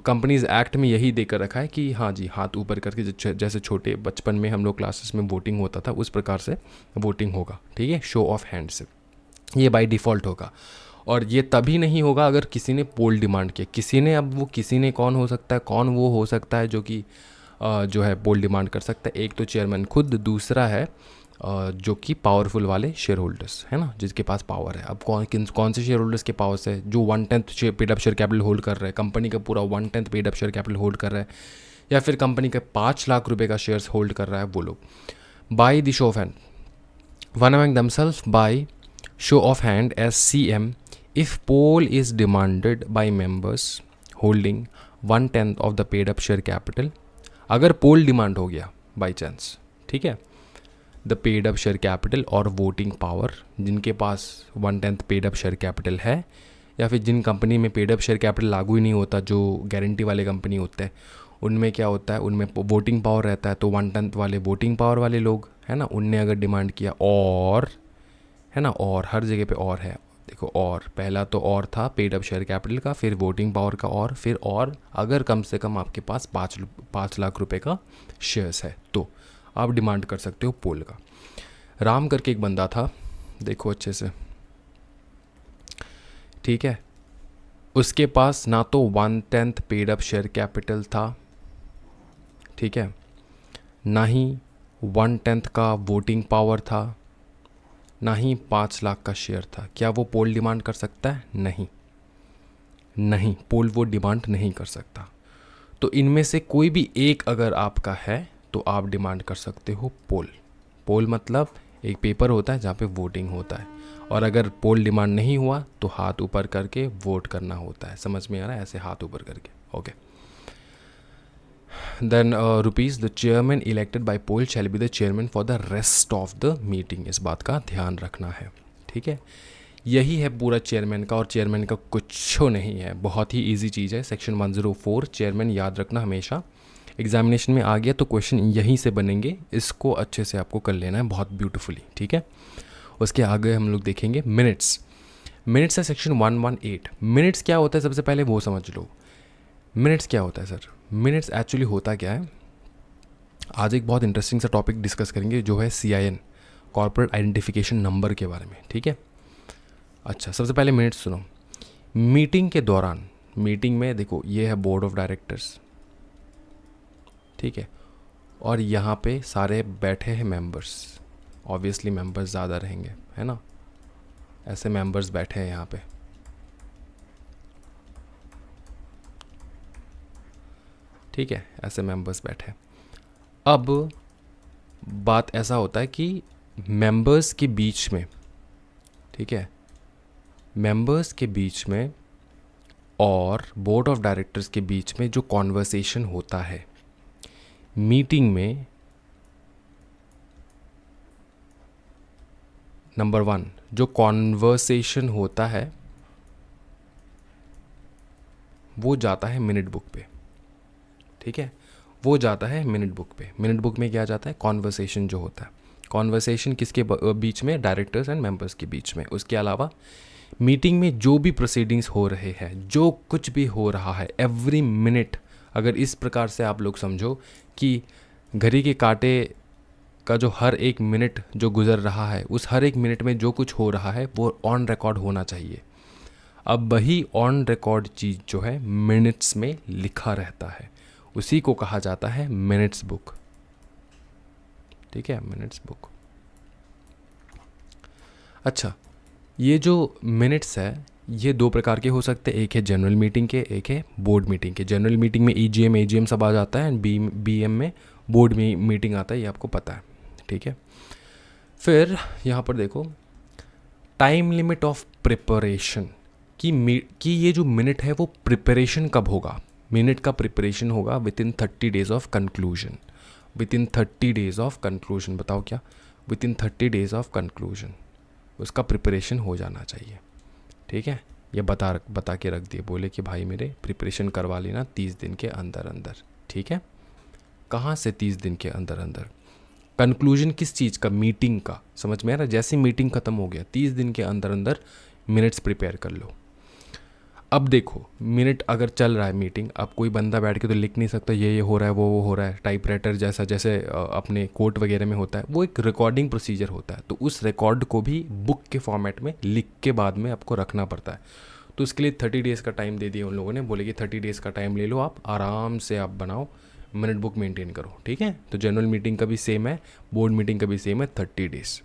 कंपनीज एक्ट में यही देकर रखा है कि हाँ जी, हाथ ऊपर करके जैसे छोटे बचपन में हम लोग क्लासेस में वोटिंग होता था उस प्रकार से वोटिंग होगा, ठीक है, शो ऑफ हैंड से, ये बाय डिफ़ॉल्ट होगा। और ये तभी नहीं होगा अगर किसी ने पोल डिमांड किया, किसी ने, अब वो किसी ने कौन हो सकता है, कौन वो हो सकता है जो कि जो है पोल डिमांड कर सकता है। एक तो चेयरमैन खुद, दूसरा है जो कि पावरफुल वाले शेयर होल्डर्स है ना, जिसके पास पावर है। अब कौन से शेयर होल्डर्स के पावर से, जो 1/10 paid up share capital hold कर रहे हैं, कंपनी का पूरा 1/10 paid up share capital hold कर रहा है, या फिर कंपनी का 5 लाख रुपए का शेयर्स होल्ड कर रहा है, वो लोग by the show of hand, one among themselves by show of hand as CM if poll is demanded by members holding 1/10 of the paid up share capital। अगर पोल डिमांड हो गया बाई चांस, ठीक है, the paid up share capital और voting power, जिनके पास 1/10 paid up share capital है, या फिर जिन कंपनी में पेड अप शेयर कैपिटल लागू ही नहीं होता, जो गारंटी वाले कंपनी होते हैं, उनमें क्या होता है, उनमें वोटिंग पावर रहता है, तो 1/10 वाले वोटिंग पावर वाले लोग है ना, उनने अगर डिमांड किया, और है ना, और हर जगह पे और है, देखो, और पहला तो और था पेड अप शेयर कैपिटल का, फिर वोटिंग पावर का, और फिर और अगर कम से कम आपके पास 5 लाख रुपए का शेयर्स है तो आप डिमांड कर सकते हो पोल का। राम करके एक बंदा था, देखो अच्छे से, ठीक है, उसके पास ना तो 1/10 पेड अप शेयर कैपिटल था, ठीक है, ना ही 1/10 का वोटिंग पावर था, ना ही 5 लाख का शेयर था। क्या वो पोल डिमांड कर सकता है? नहीं, नहीं, पोल वो डिमांड नहीं कर सकता। तो इनमें से कोई भी एक अगर आपका है तो आप डिमांड कर सकते हो पोल। पोल मतलब एक पेपर होता है जहाँ पे वोटिंग होता है, और अगर पोल डिमांड नहीं हुआ तो हाथ ऊपर करके वोट करना होता है। समझ में आ रहा है? ऐसे हाथ ऊपर करके, okay. Then rupees the chairman elected by poll shall be the chairman for the rest of the meeting। इस बात का ध्यान रखना है, ठीक है। यही है पूरा चेयरमैन का, और चेयरमैन का कुछ नहीं है, बहुत ही इजी चीज़ है। सेक्शन 104 चेयरमैन याद रखना हमेशा, एग्जामिनेशन में आ गया तो क्वेश्चन यहीं से बनेंगे, इसको अच्छे से आपको कर लेना है बहुत ब्यूटीफुली, ठीक है। उसके आगे हम लोग देखेंगे मिनट्स। मिनट्स है सेक्शन 118। मिनट्स क्या होता है सबसे पहले वो समझ लो। मिनट्स क्या होता है सर? मिनट्स एक्चुअली होता क्या है, आज एक बहुत इंटरेस्टिंग सा टॉपिक डिस्कस करेंगे जो है CIN, कॉर्पोरेट आइडेंटिफिकेशन नंबर के बारे में, ठीक है। अच्छा, सबसे पहले मिनट्स सुनो। मीटिंग के दौरान, मीटिंग में देखो ये है बोर्ड ऑफ डायरेक्टर्स, ठीक है, और यहाँ पे सारे बैठे हैं मेंबर्स, ऑब्वियसली मेंबर्स ज़्यादा रहेंगे, है ना, ऐसे मेंबर्स बैठे हैं यहाँ पे, ठीक है, ऐसे मेंबर्स बैठे। अब बात ऐसा होता है कि मेंबर्स के बीच में, ठीक है, मेंबर्स के बीच में और बोर्ड ऑफ डायरेक्टर्स के बीच में जो कॉन्वर्सेशन होता है मीटिंग में, नंबर 1 जो कॉन्वर्सेशन होता है वो जाता है मिनट बुक पे, ठीक है, वो जाता है मिनट बुक पे। मिनट बुक में क्या जाता है? कॉन्वर्सेशन जो होता है। कॉन्वर्सेशन किसके बीच में? डायरेक्टर्स एंड मेंबर्स के बीच में। उसके अलावा मीटिंग में जो भी प्रोसीडिंग्स हो रहे हैं, जो कुछ भी हो रहा है, एवरी मिनट, अगर इस प्रकार से आप लोग समझो कि घड़ी के कांटे का जो हर एक मिनट जो गुजर रहा है, उस हर एक मिनट में जो कुछ हो रहा है वो ऑन रिकॉर्ड होना चाहिए। अब वही ऑन रिकॉर्ड चीज़ जो है मिनट्स में लिखा रहता है, उसी को कहा जाता है मिनट्स बुक। ठीक है, मिनट्स बुक। अच्छा, ये जो मिनट्स है ये दो प्रकार के हो सकते हैं, एक है जनरल मीटिंग के, एक है बोर्ड मीटिंग के। जनरल मीटिंग में ईजीएम एजीएम सब आ जाता है, एंड बीएम में बोर्ड मीटिंग आता है, ये आपको पता है। ठीक है, फिर यहाँ पर देखो टाइम लिमिट ऑफ प्रिपरेशन कि ये जो मिनट है वो प्रिपरेशन कब होगा। मिनट का प्रिपरेशन होगा with in 30 days of conclusion. With in 30 days of conclusion, बताओ क्या, with in 30 days of conclusion उसका प्रिपरेशन हो जाना चाहिए। ठीक है, ये बता के रख दिए, बोले कि भाई मेरे प्रिपरेशन करवा लेना 30 दिन के अंदर अंदर। ठीक है, कहाँ से 30 दिन के अंदर अंदर? कंक्लूजन किस चीज़ का? मीटिंग का। समझ में आ रहा है? जैसे मीटिंग ख़त्म हो गया 30 दिन के अंदर अंदर मिनट्स प्रिपेयर कर लो। अब देखो मिनट अगर चल रहा है मीटिंग, अब कोई बंदा बैठ के तो लिख नहीं सकता ये हो रहा है वो हो रहा है, टाइपराइटर जैसे अपने कोर्ट वगैरह में होता है, वो एक रिकॉर्डिंग प्रोसीजर होता है। तो उस रिकॉर्ड को भी बुक के फॉर्मेट में लिख के बाद में आपको रखना पड़ता है। तो उसके लिए 30 डेज़ का टाइम दे दिया उन लोगों ने, बोले कि 30 डेज़ का टाइम ले लो, आप आराम से आप बनाओ, मिनट बुक मेंटेन करो। ठीक है, तो जनरल मीटिंग का भी सेम है, बोर्ड मीटिंग का भी सेम है, 30 डेज़।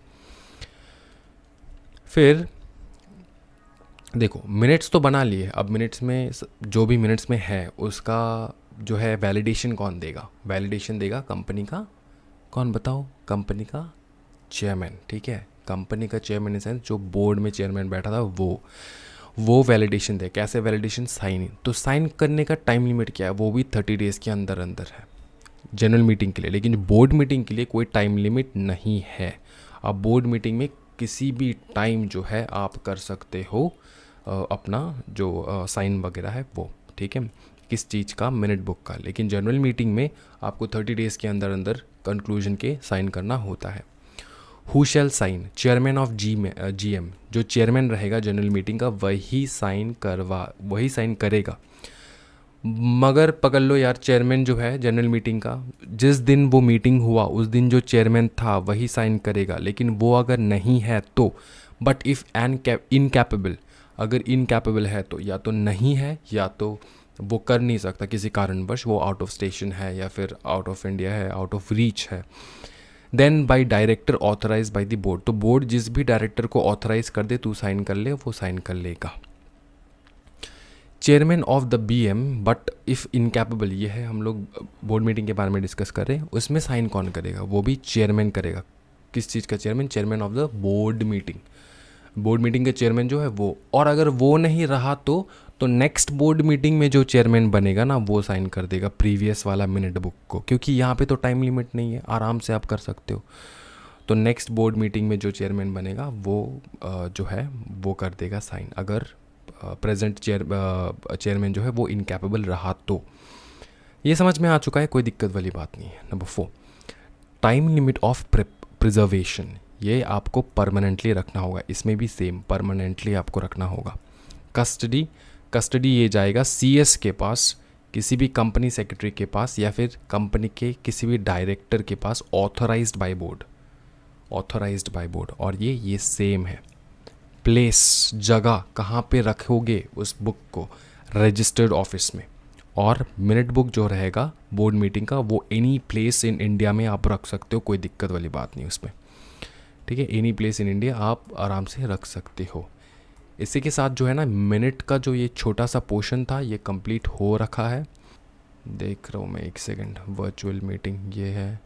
फिर देखो मिनट्स तो बना लिए, अब मिनट्स में जो भी मिनट्स में है उसका जो है वैलिडेशन कौन देगा? वैलिडेशन देगा कंपनी का, कौन बताओ? कंपनी का चेयरमैन। ठीक है, कंपनी का चेयरमैन इन सेंस जो बोर्ड में चेयरमैन बैठा था वो वैलिडेशन दे। कैसे वैलिडेशन? साइन। तो साइन करने का टाइम लिमिट क्या है? वो भी 30 डेज़ के अंदर अंदर है जनरल मीटिंग के लिए, लेकिन बोर्ड मीटिंग के लिए कोई टाइम लिमिट नहीं है। अब बोर्ड मीटिंग में किसी भी टाइम जो है आप कर सकते हो अपना जो साइन वगैरह है वो। ठीक है, किस चीज़ का? मिनट बुक का। लेकिन जनरल मीटिंग में आपको 30 डेज़ के अंदर अंदर कंक्लूजन के साइन करना होता है। Who shall sign? Chairman of GM, जो चेयरमैन रहेगा जनरल मीटिंग का वही साइन करेगा। मगर पकड़ लो यार, चेयरमैन जो है जनरल मीटिंग का, जिस दिन वो मीटिंग हुआ उस दिन जो चेयरमैन था वही साइन करेगा, लेकिन वो अगर नहीं है तो, बट इफ़ इनकैपेबल, अगर इनकैपेबल है तो या तो नहीं है या तो वो कर नहीं सकता किसी कारणवश, वो आउट ऑफ स्टेशन है या फिर आउट ऑफ इंडिया है, आउट ऑफ रीच है, then by director authorise by the board. तो बोर्ड जिस भी डायरेक्टर को ऑथराइज कर दे तू साइन कर ले, वो साइन कर लेगा। Chairman of the BM but if incapable, ये है हम लोग बोर्ड मीटिंग के बारे में डिस्कस कर रहे हैं, उसमें साइन कौन करेगा? वो भी चेयरमैन करेगा। किस चीज़ का chairman? Chairman of the board meeting. Board meeting के चेयरमैन जो है वो, और अगर वो नहीं रहा तो नेक्स्ट बोर्ड मीटिंग में जो चेयरमैन बनेगा ना वो साइन कर देगा प्रीवियस वाला मिनट बुक को, क्योंकि यहाँ पे तो टाइम लिमिट नहीं है, आराम से आप कर सकते हो। तो नेक्स्ट बोर्ड मीटिंग में जो चेयरमैन बनेगा वो जो है वो कर देगा साइन, अगर प्रेजेंट चेयरमैन जो है वो इनकैपेबल रहा तो। ये समझ में आ चुका है, कोई दिक्कत वाली बात नहीं है। Number 4, time limit of preservation. ये आपको परमानेंटली रखना होगा, इसमें भी सेम परमानेंटली आपको रखना होगा। कस्टडी ये जाएगा सीएस के पास, किसी भी कंपनी सेक्रेटरी के पास, या फिर कंपनी के किसी भी डायरेक्टर के पास, ऑथराइज्ड बाय बोर्ड। और ये सेम है। प्लेस, जगह कहाँ पे रखोगे उस बुक को? रजिस्टर्ड ऑफिस में। और मिनट बुक जो रहेगा बोर्ड मीटिंग का वो एनी प्लेस इन इंडिया में आप रख सकते हो, कोई दिक्कत वाली बात नहीं उसमें। ठीक है, एनी प्लेस इन इंडिया आप आराम से रख सकते हो। इसी के साथ जो है ना मिनट का जो ये छोटा सा पोर्शन था ये कंप्लीट हो रखा है। देख रहा हूँ मैं, एक सेकंड। वर्चुअल मीटिंग ये है,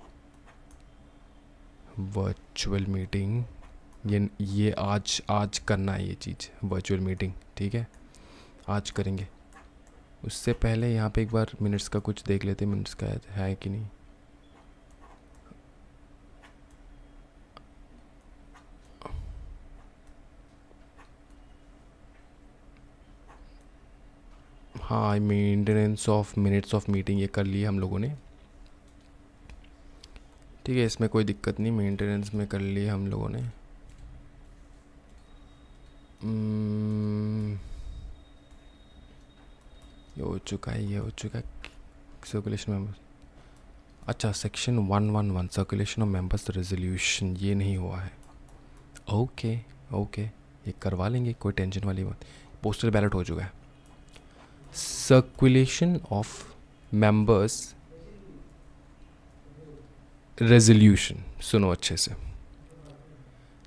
वर्चुअल मीटिंग ये आज करना है ये चीज़, वर्चुअल मीटिंग। ठीक है, आज करेंगे। उससे पहले यहाँ पे एक बार मिनट्स का कुछ देख लेते, मिनट्स का है कि नहीं। हाँ, maintenance of minutes of meeting ये कर लिए हम लोगों ने। ठीक है, इसमें कोई दिक्कत नहीं, मेंटेनेंस में कर लिए हम लोगों ने। ये हो चुका है सर्कुलेशन मेंबर्स। अच्छा, section 111 circulation of members resolution, ये नहीं हुआ है। ओके, ये करवा लेंगे, कोई टेंशन वाली बात। पोस्टल बैलेट हो चुका है। सर्कुलेशन ऑफ मेंबर्स रेजोल्यूशन, सुनो अच्छे से,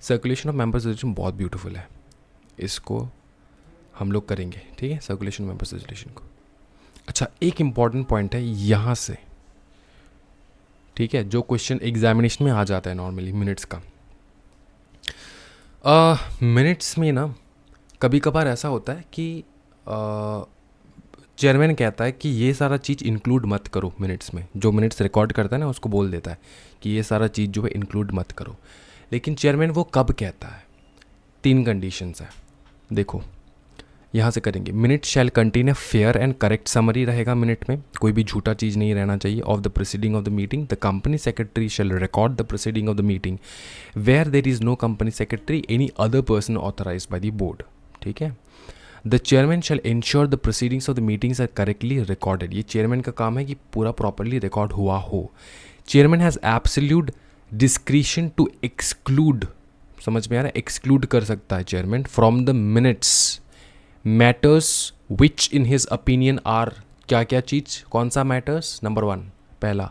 सर्कुलेशन ऑफ मेंबर्स रेजोल्यूशन बहुत ब्यूटीफुल है, इसको हम लोग करेंगे, ठीक है, सर्कुलेशन मेंबर्स रेजोल्यूशन को। अच्छा, एक इम्पॉर्टेंट पॉइंट है यहाँ से, ठीक है, जो क्वेश्चन एग्जामिनेशन में आ जाता है नॉर्मली मिनट्स का। मिनट्स में ना कभी कभार ऐसा होता है कि चेयरमैन कहता है कि ये सारा चीज़ इंक्लूड मत करो मिनट्स में, जो मिनट्स रिकॉर्ड करता है ना उसको बोल देता है कि ये सारा चीज़ जो है इंक्लूड मत करो। लेकिन चेयरमैन वो कब कहता है? 3 कंडीशंस है, देखो यहाँ से करेंगे। Minute shall contain a fair and correct summary रहेगा, मिनट में कोई भी झूठा चीज़ नहीं रहना चाहिए। Of the proceeding of the meeting the company secretary shall record the proceeding of the meeting where there is no company secretary any other person authorise by the board, ठीक है। The chairman shall ensure the proceedings of the meetings are correctly recorded, ये chairman का काम है कि पूरा properly record हुआ हो। Chairman has absolute discretion to exclude, समझ में आ रहा है, एक्सक्लूड कर सकता है chairman from the minutes matters which in his opinion are, क्या क्या चीज़, कौन सा मैटर्स? नंबर 1 पहला,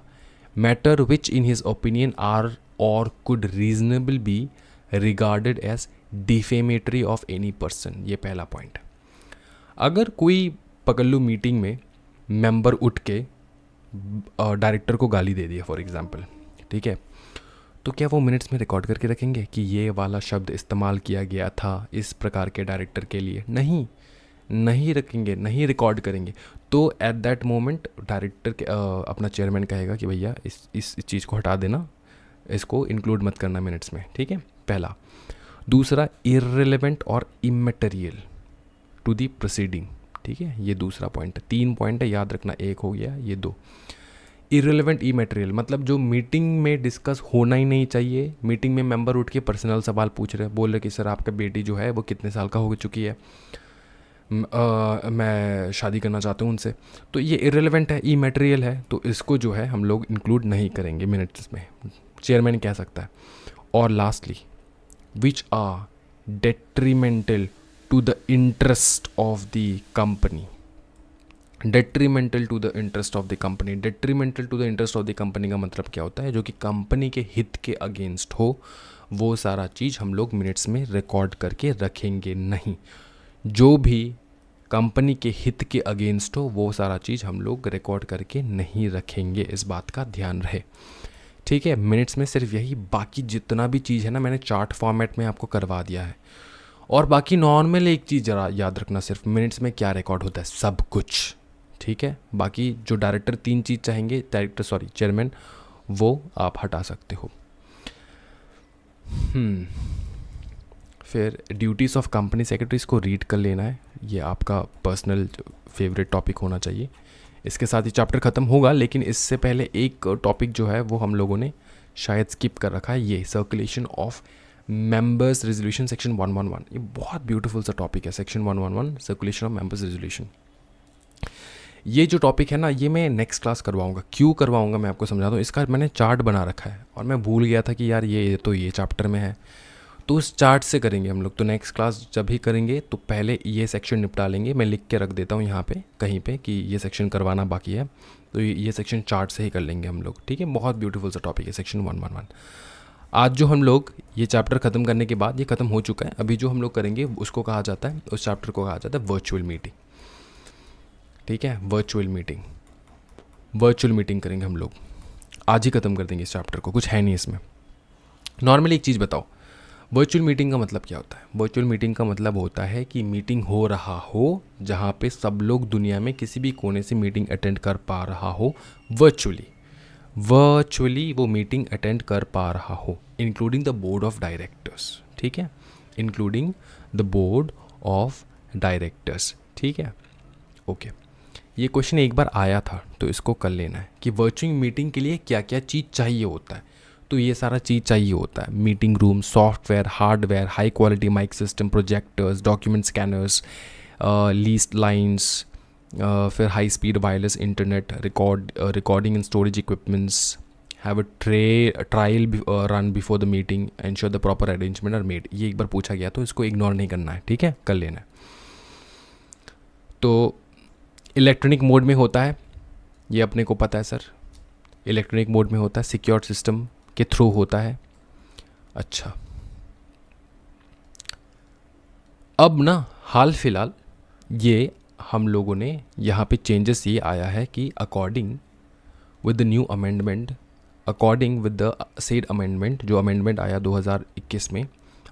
matter which in his opinion are और could reasonably be regarded as defamatory of any person, ये पहला पॉइंट है। अगर कोई पकड़ मीटिंग में मेंबर उठ के डायरेक्टर को गाली दे दिया फॉर एग्जांपल, ठीक है, तो क्या वो मिनट्स में रिकॉर्ड करके रखेंगे कि ये वाला शब्द इस्तेमाल किया गया था इस प्रकार के डायरेक्टर के लिए? नहीं, नहीं रखेंगे, नहीं रिकॉर्ड करेंगे। तो एट दैट मोमेंट डायरेक्टर के अपना चेयरमैन कहेगा कि भैया इस चीज़ को हटा देना, इसको इंक्लूड मत करना मिनट्स में, ठीक है, पहला। दूसरा, इररिलेवेंट और इमैटेरियल टू दी प्रोसीडिंग, ठीक है, ये दूसरा पॉइंट है। 3 पॉइंट है, याद रखना, एक हो गया, ये 2। इररिलेवेंट इमैटेरियल मतलब जो मीटिंग में डिस्कस होना ही नहीं चाहिए। मीटिंग में मेंबर उठ के पर्सनल सवाल पूछ रहे हैं, बोल रहे कि सर आपका बेटी जो है वो कितने साल का हो चुकी है, मैं शादी करना चाहता हूँ उनसे, तो ये इररिलेवेंट है, इमैटेरियल है, तो इसको जो है हम लोग इंक्लूड नहीं करेंगे मिनट्स में, चेयरमैन कह सकता है। और lastly, which are detrimental to the interest of the company, detrimental to the interest of the company. Detrimental to the interest of the company का मतलब क्या होता है? जो कि कंपनी के हित के अगेंस्ट हो, वो सारा चीज़ हम लोग मिनट्स में रिकॉर्ड करके रखेंगे नहीं। जो भी कंपनी के हित के अगेंस्ट हो वो सारा चीज़ हम लोग रिकॉर्ड करके नहीं रखेंगे, इस बात का ध्यान रहे, ठीक है। मिनट्स में सिर्फ यही, बाकी जितना भी चीज़ है ना मैंने चार्ट फॉर्मेट में आपको करवा दिया है। और बाकी नॉर्मल एक चीज़ जरा याद रखना, सिर्फ मिनट्स में क्या रिकॉर्ड होता है, सब कुछ, ठीक है। बाकी जो डायरेक्टर 3 चीज़ चाहेंगे, चेयरमैन, वो आप हटा सकते हो। फिर ड्यूटीज़ ऑफ कंपनी सेक्रेटरीज को रीड कर लेना है, ये आपका पर्सनल फेवरेट टॉपिक होना चाहिए। इसके साथ ही चैप्टर ख़त्म होगा, लेकिन इससे पहले एक टॉपिक जो है वो हम लोगों ने शायद स्किप कर रखा है, ये circulation of members resolution section 111। ये बहुत ब्यूटीफुल सा टॉपिक है, section 111 circulation of members resolution. ये जो टॉपिक है ना, ये मैं नेक्स्ट क्लास करवाऊंगा। क्यों करवाऊंगा मैं आपको समझा दूँ। इसका मैंने चार्ट बना रखा है और मैं भूल गया था कि यार ये तो ये चैप्टर में है, तो उस चार्ट से करेंगे हम लोग। तो नेक्स्ट क्लास जब भी करेंगे तो पहले ये सेक्शन निपटा लेंगे। मैं लिख के रख देता हूँ यहाँ पे कहीं पे कि ये सेक्शन करवाना बाकी है, तो ये सेक्शन चार्ट से ही कर लेंगे हम लोग, ठीक है। बहुत ब्यूटीफुल सा टॉपिक है सेक्शन 111। आज जो हम लोग ये चैप्टर ख़त्म करने के बाद, ये ख़त्म हो चुका है, अभी जो हम लोग करेंगे उसको कहा जाता है, उस चैप्टर को कहा जाता है वर्चुअल मीटिंग, ठीक है। वर्चुअल मीटिंग करेंगे हम लोग, आज ही ख़त्म कर देंगे इस चैप्टर को, कुछ है नहीं इसमें। नॉर्मली एक चीज़ बताओ, वर्चुअल मीटिंग का मतलब क्या होता है? वर्चुअल मीटिंग का मतलब होता है कि मीटिंग हो रहा हो जहाँ पे सब लोग दुनिया में किसी भी कोने से मीटिंग अटेंड कर पा रहा हो, वर्चुअली वो मीटिंग अटेंड कर पा रहा हो, including the board of directors, ठीक है, including the board of directors, ठीक है, ओके। ये क्वेश्चन एक बार आया था तो इसको कर लेना है कि वर्चुअल मीटिंग के लिए क्या क्या चीज़ चाहिए होता है। तो ये सारा चीज़ चाहिए होता है, meeting room, software, hardware, high quality mic system, projectors, document scanners, least lines, फिर high speed wireless internet, recording and storage equipments, have a trial run before the meeting, ensure the proper arrangement are made. ये एक बार पूछा गया तो इसको ignore नहीं करना है, ठीक है, कर लेना है। तो इलेक्ट्रॉनिक मोड में होता है, ये अपने को पता है सर, इलेक्ट्रॉनिक मोड में होता है, सिक्योर सिस्टम के थ्रू होता है। अच्छा, अब ना हाल फिलहाल ये हम लोगों ने यहाँ पे चेंजेस ये आया है कि according with the new amendment, according with the said amendment, जो अमेंडमेंट आया 2021 में,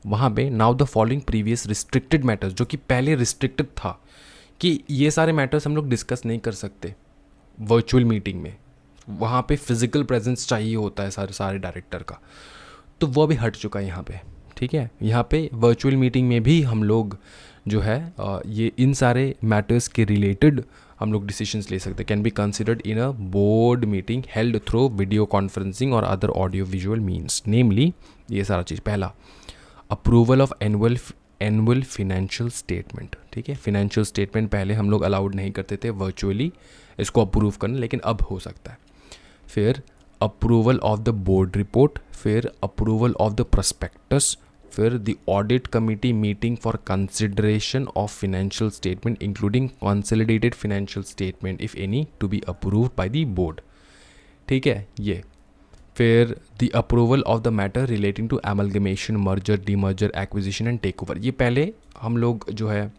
वहाँ पे now the following previous restricted matters, जो कि पहले रिस्ट्रिक्टेड था कि ये सारे मैटर्स हम लोग डिस्कस नहीं कर सकते वर्चुअल मीटिंग में, वहाँ पे फिजिकल प्रेजेंस चाहिए होता है सारे डायरेक्टर का, तो वो भी हट चुका है यहाँ पे। ठीक है, यहाँ पे वर्चुअल मीटिंग में भी हम लोग जो है ये इन सारे मैटर्स के रिलेटेड हम लोग डिसीजंस ले सकते हैं, can be considered in a board meeting held through video conferencing or other audio visual means, नेमली ये सारा चीज़। पहला, approval of annual financial statement. ठीक है, फिनेंशियल स्टेटमेंट पहले हम लोग अलाउड नहीं करते थे वर्चुअली इसको अप्रूव करना, लेकिन अब हो सकता है। फिर approval of the board report, फिर अप्रूवल ऑफ द प्रोस्पेक्टस, फिर the audit committee meeting for consideration of financial statement including consolidated financial statement if any to be approved by the board. ठीक है, ये फिर the approval of the matter relating to amalgamation, merger, demerger, acquisition and take over. ये पहले हम लोग जो है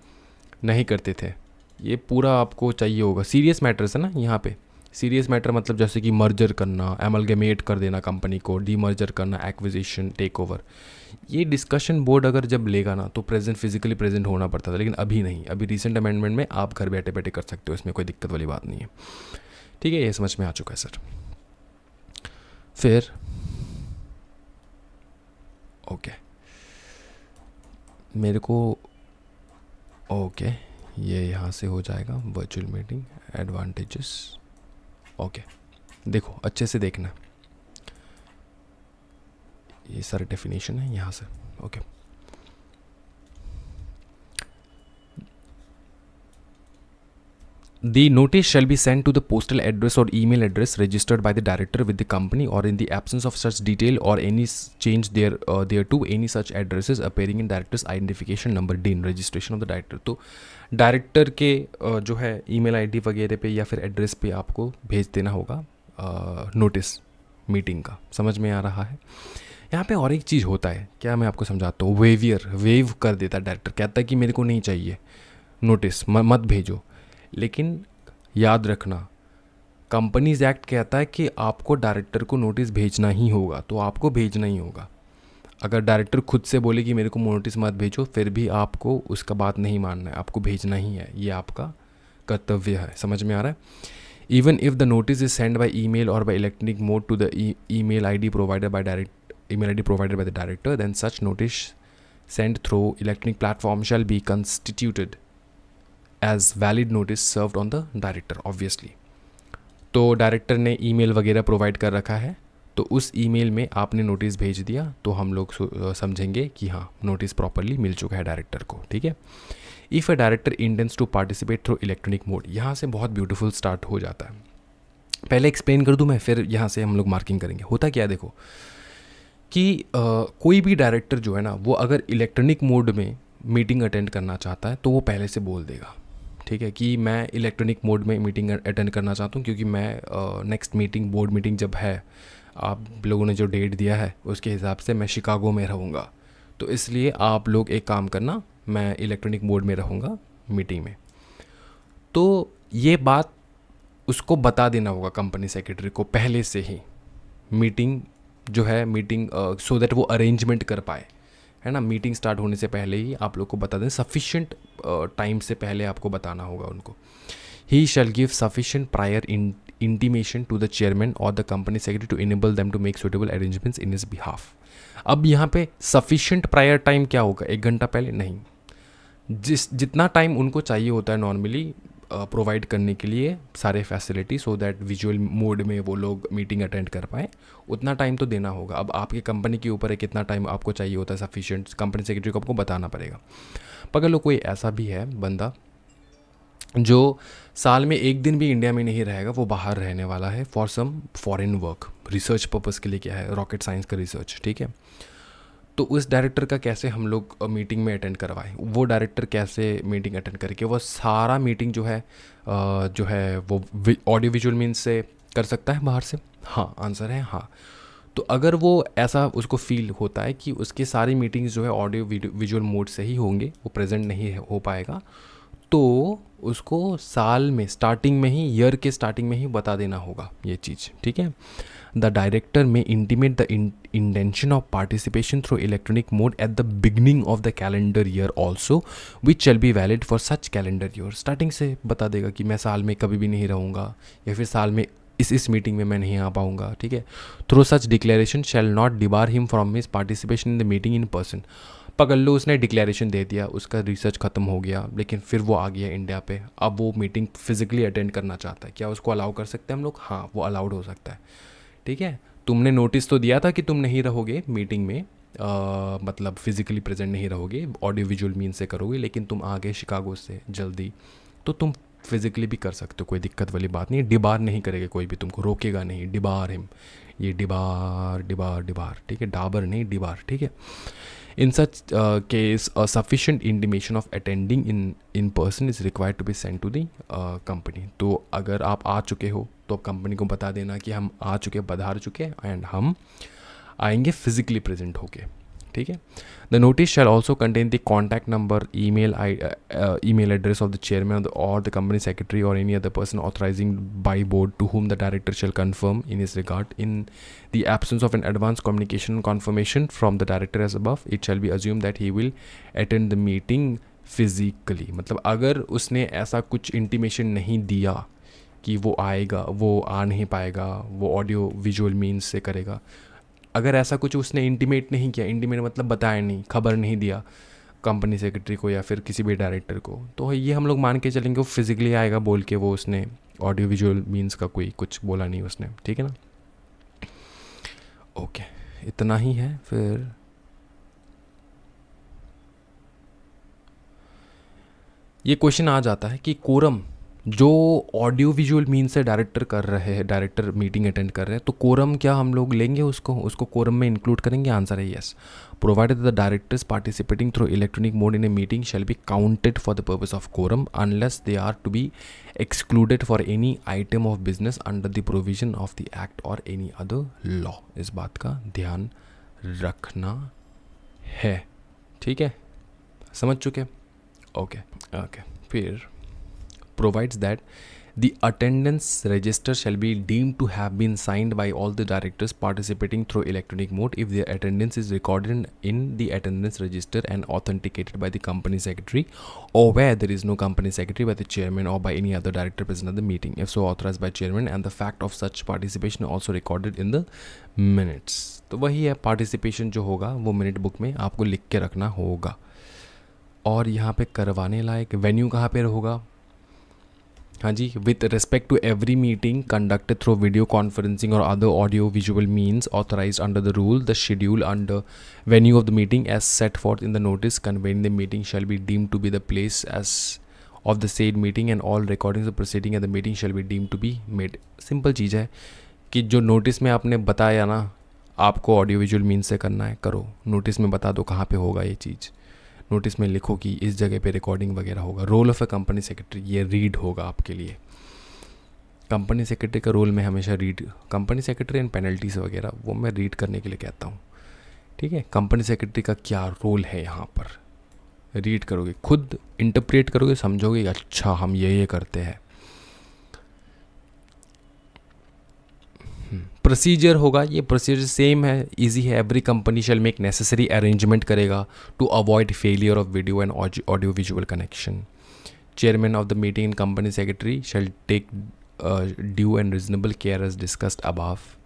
नहीं करते थे, ये पूरा आपको चाहिए होगा। सीरियस मैटर्स है ना यहाँ पे, सीरियस मैटर मतलब जैसे कि मर्जर करना, एमलगमेट कर देना कंपनी को, डीमर्जर करना, एक्विजिशन, टेक ओवर, ये डिस्कशन बोर्ड अगर जब लेगा ना तो प्रेजेंट फिजिकली प्रेजेंट होना पड़ता था, लेकिन अभी नहीं। अभी रिसेंट अमेंडमेंट में आप घर बैठे बैठे कर सकते हो, इसमें कोई दिक्कत वाली बात नहीं है। ठीक है, ये समझ में आ चुका है सर। फिर ओके, मेरे को ओके ये यहाँ से हो जाएगा वर्चुअल मीटिंग एडवांटेजेस। ओके, देखो अच्छे से देखना, ये सारे डेफिनेशन है यहाँ से। Okay, The notice shall be sent to the postal address or email address registered by the director with the company, or in the absence of such detail or any change thereto, any such addresses appearing in director's identification number DIN registration of the director। तो director के जो है email ID वगैरह पे या फिर address पे आपको भेज देना होगा नोटिस मीटिंग का। समझ में आ रहा है? यहाँ पे और एक चीज़ होता है, क्या मैं आपको समझाता हूँ। वेव कर देता है डायरेक्टर, कहता है कि मेरे को नहीं चाहिए नोटिस, मत भेजो। लेकिन याद रखना, कंपनीज एक्ट कहता है कि आपको डायरेक्टर को नोटिस भेजना ही होगा, तो आपको भेजना ही होगा। अगर डायरेक्टर खुद से बोले कि मेरे को नोटिस मत भेजो, फिर भी आपको उसका बात नहीं मानना है, आपको भेजना ही है, ये आपका कर्तव्य है। समझ में आ रहा है? Even if the notice is send by email और by electronic mode to the email ID provided by the director, then such notice send through electronic platform shall be constituted as valid notice served on the director. Obviously तो director ने email वगैरह provide कर रखा है, तो उस email में आपने नोटिस भेज दिया तो हम लोग समझेंगे कि हाँ नोटिस प्रॉपरली मिल चुका है डायरेक्टर को। ठीक है। If a director intends to participate through electronic mode, यहाँ से बहुत ब्यूटीफुल स्टार्ट हो जाता है। पहले एक्सप्लेन कर दूँ मैं, फिर यहाँ से हम लोग मार्किंग करेंगे। होता क्या है देखो कि कोई भी डायरेक्टर जो है ना, वो अगर इलेक्ट्रॉनिक मोड में मीटिंग अटेंड करना चाहता है तो वो पहले से बोल देगा। ठीक है, कि मैं इलेक्ट्रॉनिक मोड में मीटिंग अटेंड करना चाहता हूँ, क्योंकि मैं नेक्स्ट मीटिंग, बोर्ड मीटिंग जब है, आप लोगों ने जो डेट दिया है उसके हिसाब से मैं शिकागो में रहूँगा, तो इसलिए आप लोग एक काम करना, मैं इलेक्ट्रॉनिक मोड में रहूँगा मीटिंग में। तो ये बात उसको बता देना होगा कंपनी सेक्रेटरी को पहले से ही, मीटिंग जो है, मीटिंग सो दैट वो अरेंजमेंट कर पाए, है ना। मीटिंग स्टार्ट होने से पहले ही आप लोग को बता दें, सफिशिएंट टाइम से पहले आपको बताना होगा उनको। He shall give sufficient prior intimation to the chairman और the company secretary to enable them to make suitable arrangements in his behalf. अब यहाँ पे सफिशिएंट प्रायर टाइम क्या होगा? 1 घंटा पहले नहीं, जितना टाइम उनको चाहिए होता है नॉर्मली प्रोवाइड करने के लिए सारे facility, so that visual mode में वो लोग मीटिंग अटेंड कर पाएँ, उतना टाइम तो देना होगा। अब आपके कंपनी के ऊपर है कितना टाइम आपको चाहिए होता है सफिशिएंट, कंपनी सेक्रेटरी को आपको बताना पड़ेगा। पकड़ लो कोई ऐसा भी है बंदा जो साल में 1 दिन भी इंडिया में नहीं रहेगा, वो बाहर रहने वाला है for some foreign work, research purpose के लिए, क्या है, रॉकेट साइंस का रिसर्च। ठीक है, तो उस डायरेक्टर का कैसे हम लोग मीटिंग में अटेंड करवाएं, वो डायरेक्टर कैसे मीटिंग अटेंड करके वो सारा मीटिंग जो है वो ऑडियो विजुअल मीन्स से कर सकता है बाहर से? हाँ, आंसर है हाँ। तो अगर वो ऐसा उसको फील होता है कि उसकी सारी मीटिंग्स जो है ऑडियो विजुअल मोड से ही होंगे, वो प्रेजेंट नहीं हो पाएगा, तो उसको साल में स्टार्टिंग में ही, ईयर के स्टार्टिंग में ही बता देना होगा ये चीज़, ठीक है। द डायरेक्टर में intimate the intention of participation through electronic mode at the beginning of the calendar year also which shall be valid for such calendar year. Starting से बता देगा कि मैं साल में कभी भी नहीं रहूँगा, या फिर साल में इस मीटिंग में मैं नहीं आ पाऊँगा, ठीक है। Through such declaration shall not debar him from his participation in the meeting in person. पकड़ लो, उसने डिक्लेरेशन दे दिया, उसका रिसर्च ख़त्म हो गया, लेकिन फिर वो आ गया इंडिया पे, अब वो मीटिंग फिजिकली अटेंड करना चाहता है, क्या उसको अलाउ कर सकते हैं हम लोग? हाँ, वो अलाउड हो सकता है, ठीक है। तुमने नोटिस तो दिया था कि तुम नहीं रहोगे मीटिंग में, मतलब फिजिकली प्रेजेंट नहीं रहोगे, ऑडियो विजुअल मीन से करोगे, लेकिन तुम आ गए शिकागो से जल्दी, तो तुम फिजिकली भी कर सकते हो, कोई दिक्कत वाली बात नहीं है। डिबार नहीं करेगा कोई भी, तुमको रोकेगा नहीं। डिबार हिम, ये डिबार डिबार डिबार, ठीक है, डाबर नहीं डिबार, ठीक है। In such case, a sufficient intimation of attending in person is required to be sent to the company. तो अगर आप आ चुके हो तो कंपनी को बता देना कि हम आ चुके, पधार चुके, एंड हम आएंगे फिजिकली प्रेजेंट होके, ठीक है। The notice shall also contain the contact number, email address of the chairman or the company secretary or any other person authorizing by board to whom the director shall confirm in his regard. In the absence of an advance communication confirmation from the director as above, it shall be assumed that he will attend the meeting physically. मतलब अगर उसने ऐसा कुछ intimation नहीं दिया कि वो आएगा, वो आ नहीं पाएगा, वो ऑडियो विजुअल मीन्स से करेगा, अगर ऐसा कुछ उसने इंटीमेट नहीं किया, इंटीमेट मतलब बताया नहीं, खबर नहीं दिया कंपनी सेक्रेटरी को या फिर किसी भी डायरेक्टर को, तो ये हम लोग मान के चलेंगे वो फिजिकली आएगा बोल के, वो उसने ऑडियो विजुअल मीन्स का कोई कुछ बोला नहीं उसने, ठीक है ना। ओके, इतना ही है। फिर ये क्वेश्चन आ जाता है कि कोरम जो ऑडियो विजुअल मीन से डायरेक्टर कर रहे हैं, डायरेक्टर मीटिंग अटेंड कर रहे हैं, तो कोरम क्या हम लोग लेंगे उसको कोरम में इंक्लूड करेंगे? आंसर है yes. Provided the directors participating through electronic mode in a meeting shall be counted for the purpose of quorum unless they are to be excluded for any item of business under the provision of the act और any other law. इस बात का ध्यान रखना है, ठीक है, समझ चुके? ओके। फिर provides that the attendance register shall be deemed to have been signed by all the directors participating through electronic mode if their attendance is recorded in the attendance register and authenticated by the company secretary, or where there is no company secretary by the chairman or by any other director present at the meeting, if so authorized by chairman, and the fact of such participation also recorded in the minutes. तो वही है, participation जो होगा वो minute book में आपको लिख के रखना होगा। और यहाँ पे करवाने लायक वेन्यू कहाँ पे होगा? हाँ जी, with respect to every meeting conducted through video conferencing or other audio visual means authorised under the rule, the schedule under venue of the meeting as set forth in the notice convening the meeting shall be deemed to be the place as of the said meeting and all recordings of proceeding at the meeting shall be deemed to be made. Simple चीज़ है कि जो notice में आपने बताया ना, आपको audio visual means से करना है, करो। नोटिस में बता दो कहाँ पे होगा ये चीज़, नोटिस में लिखो कि इस जगह पे रिकॉर्डिंग वगैरह होगा। Role of a company secretary, ये रीड होगा आपके लिए। कंपनी सेक्रेटरी का रोल मैं हमेशा read, company secretary and penalties वगैरह वो मैं रीड करने के लिए कहता हूँ, ठीक है। कंपनी सेक्रेटरी का क्या रोल है यहाँ पर, रीड करोगे, खुद इंटरप्रेट करोगे, समझोगे अच्छा हम ये करते हैं। प्रोसीजर होगा, ये प्रोसीजर सेम है, इजी है। Every company shall make necessary arrangement करेगा to avoid failure of video and audio visual connection. Chairman of the meeting and company secretary shall take due and reasonable care as discussed above.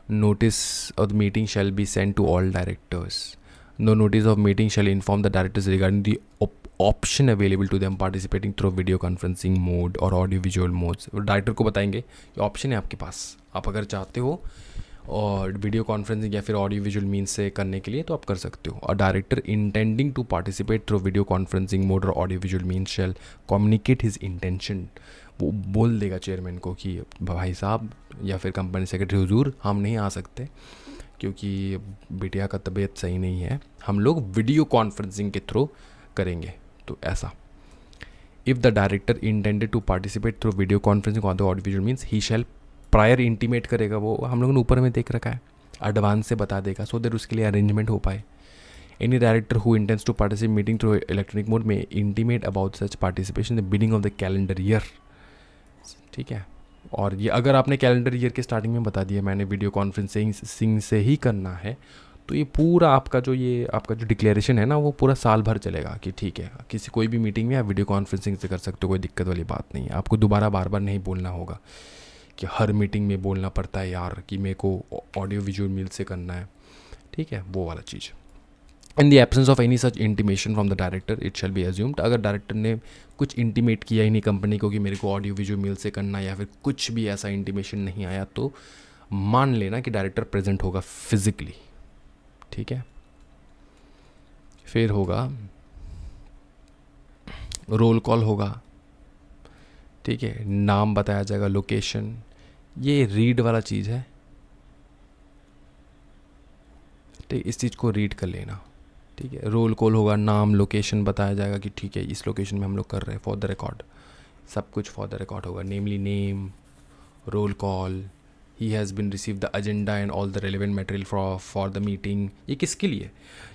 Notice of the meeting shall be sent to all directors. No notice of meeting shall inform the directors regarding the option available to them participating through video conferencing mode or audio visual modes. Director को बताएंगे ये option है आपके पास, आप अगर चाहते हो और वीडियो कॉन्फ्रेंसिंग या फिर ऑडियो विजुअल मीन्स से करने के लिए तो आप कर सकते हो। और director intending to participate through video conferencing mode और audio visual means shall communicate his intention. वो बोल देगा चेयरमैन को कि भाई साहब या फिर कंपनी सेक्रेटरी हुजूर हम नहीं आ सकते क्योंकि बिटिया का तबीयत सही नहीं है, हम लोग वीडियो कॉन्फ्रेंसिंग के थ्रू करेंगे। तो ऐसा, if the director intended to participate through video conferencing on the audio visual means he shall prior intimate करेगा, वो हम लोगों ने ऊपर में देख रखा है, एडवांस से बता देगा सो दैट उसके लिए अरेंजमेंट हो पाए। Any director who intends to participate meeting through electronic mode में intimate about such participation the beginning of the calendar year. ठीक है, और ये अगर आपने कैलेंडर ईयर के स्टार्टिंग में बता दिया मैंने वीडियो कॉन्फ्रेंसिंग से ही करना है, तो ये पूरा आपका जो डिक्लेरेशन है ना, वो पूरा साल भर चलेगा कि ठीक है, किसी कोई भी मीटिंग में आप वीडियो कॉन्फ्रेंसिंग से कर सकते हो, कोई दिक्कत वाली बात नहीं है। आपको दोबारा बार बार नहीं बोलना होगा कि हर मीटिंग में बोलना पड़ता है यार कि मेरे को ऑडियो विजुअल मील से करना है। ठीक है, वो वाला चीज़। In the absence of any such intimation from the director it shall be assumed, अगर डायरेक्टर ने कुछ इंटीमेट किया ही नहीं कंपनी को कि मेरे को ऑडियो विजुअल मेल से करना, या फिर कुछ भी ऐसा इंटीमेशन नहीं आया, तो मान लेना कि डायरेक्टर प्रेजेंट होगा फिजिकली। ठीक है, फिर होगा रोल कॉल होगा। ठीक है, नाम बताया जाएगा, लोकेशन, ये रीड वाला चीज़ है। ठीक, इस चीज़ को रीड कर लेना। ठीक है, रोल कॉल होगा, नाम लोकेशन बताया जाएगा कि ठीक है इस लोकेशन में हम लोग कर रहे हैं, फॉर द रिकॉर्ड, सब कुछ फॉर द रिकॉर्ड होगा। Namely name, roll call, he has been receive the agenda and all the relevant material for the meeting. ये किसके लिए?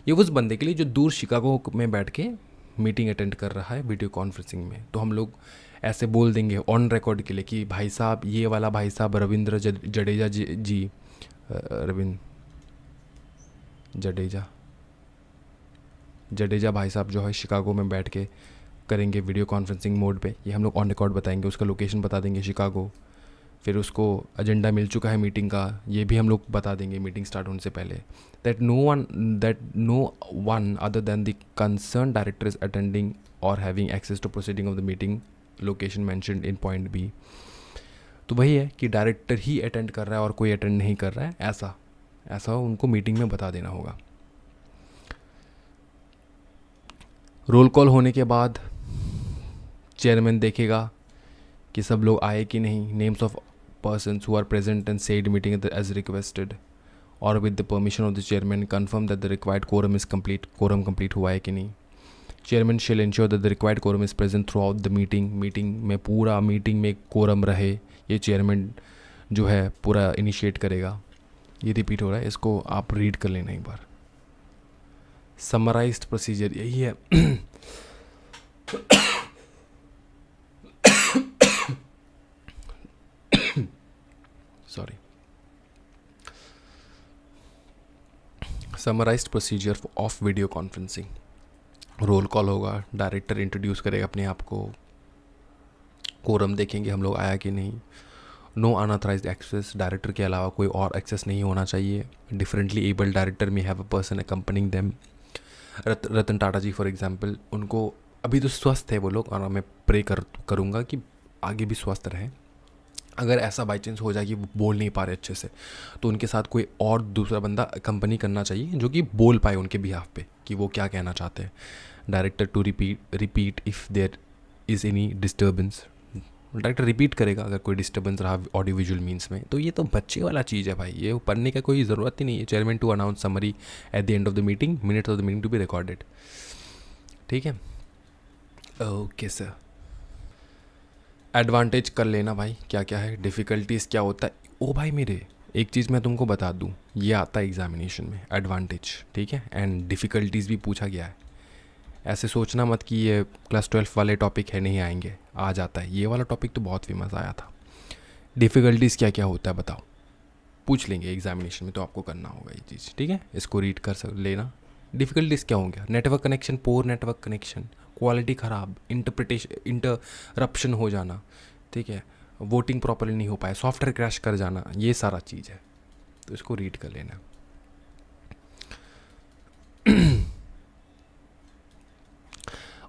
ये उस बंदे के लिए जो दूर शिकागो में बैठ के मीटिंग अटेंड कर रहा है वीडियो कॉन्फ्रेंसिंग में। तो हम लोग ऐसे बोल देंगे ऑन रिकॉर्ड के लिए कि भाई साहब, ये वाला भाई साहब रविंद्र जडेजा जी रविंद्र जडेजा भाई साहब जो है शिकागो में बैठ के करेंगे वीडियो कॉन्फ्रेंसिंग मोड पे। ये हम लोग ऑन रिकॉर्ड बताएंगे, उसका लोकेशन बता देंगे शिकागो। फिर उसको एजेंडा मिल चुका है मीटिंग का, ये भी हम लोग बता देंगे मीटिंग स्टार्ट होने से पहले। That no one other than the concern director is attending or having access to proceeding of the meeting location mentioned in point B. तो वही है कि डायरेक्टर ही अटेंड कर रहा है और कोई अटेंड नहीं कर रहा है, ऐसा उनको मीटिंग में बता देना होगा। रोल कॉल होने के बाद चेयरमैन देखेगा कि सब लोग आए कि नहीं। Names of persons who are present and said meeting as requested or with the permission of the chairman confirm that the required quorum is complete. Quorum complete हुआ है कि नहीं। Chairman shall ensure that the required quorum is present throughout the meeting में पूरा meeting में quorum रहे, ये chairman जो है पूरा इनिशिएट करेगा। ये रिपीट हो रहा है, इसको आप रीड कर लेना एक बार। समराइज्ड प्रोसीजर यही है। Sorry, summarised procedure of video conferencing. Roll call होगा, डायरेक्टर इंट्रोड्यूस करेगा अपने आप को, कोरम देखेंगे हम लोग आया कि नहीं। नो अनऑथराइज्ड एक्सेस, डायरेक्टर के अलावा कोई और एक्सेस नहीं होना चाहिए। Differently able director may have a person accompanying them. Ratan Tata ji for example, उनको अभी तो स्वस्थ है वो लोग, और मैं प्रे करूँगा कि आगे भी स्वस्थ रहे। अगर ऐसा बाई चांस हो जाए कि वो बोल नहीं पा रहे अच्छे से, तो उनके साथ कोई और दूसरा बंदा कंपनी करना चाहिए जो कि बोल पाए उनके बिहाफ पे कि वो क्या कहना चाहते हैं। Director to repeat if there is any disturbance, director repeat करेगा अगर कोई डिस्टर्बेंस रहा ऑडियो विजुअल मीन्स में। तो ये तो बच्चे वाला चीज़ है भाई, ये पढ़ने का कोई ज़रूरत ही नहीं है। Chairman to announce summary at the end of the meeting, minutes of the meeting to be recorded. ठीक है, ओके सर। एडवांटेज कर लेना भाई, क्या क्या है, डिफ़िकल्टीज क्या होता है। ओ भाई मेरे, एक चीज़ मैं तुमको बता दूँ, ये आता है एग्जामिनेशन में, एडवांटेज। ठीक है, एंड डिफ़िकल्टीज भी पूछा गया है। ऐसे सोचना मत कि ये क्लास 12 वाले टॉपिक है नहीं आएंगे, आ जाता है। ये वाला टॉपिक तो बहुत फेमस आया था। डिफ़िकल्टीज़ क्या क्या होता है बताओ, पूछ लेंगे एग्जामिनेशन में, तो आपको करना होगा ये चीज़। ठीक है, इसको रीड कर लेना। डिफ़िकल्टीज़ क्या होंगे? नेटवर्क कनेक्शन, पोर नेटवर्क कनेक्शन, क्वालिटी ख़राब, इंटरप्शन हो जाना। ठीक है, वोटिंग प्रॉपरली नहीं हो पाया, सॉफ्टवेयर क्रैश कर जाना, ये सारा चीज़ है। तो इसको रीड कर लेना।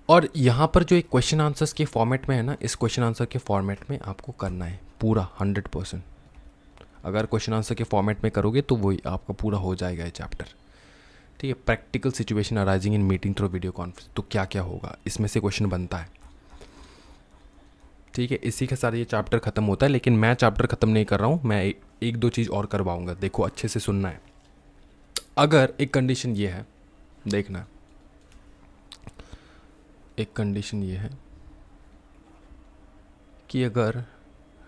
और यहाँ पर जो एक क्वेश्चन आंसर्स के फॉर्मेट में है ना, इस क्वेश्चन आंसर के फॉर्मेट में आपको करना है पूरा 100%। अगर क्वेश्चन आंसर के फॉर्मेट में करोगे तो वही आपका पूरा हो जाएगा ये चैप्टर। ठीक है, practical situation arising in meeting through video conference, तो क्या क्या होगा, इसमें से क्वेश्चन बनता है। ठीक है, इसी के साथ ये चैप्टर ख़त्म होता है। लेकिन मैं चैप्टर ख़त्म नहीं कर रहा हूँ, मैं एक दो चीज़ और करवाऊँगा। देखो अच्छे से सुनना है। अगर एक कंडीशन ये है, देखना, एक कंडीशन ये है कि अगर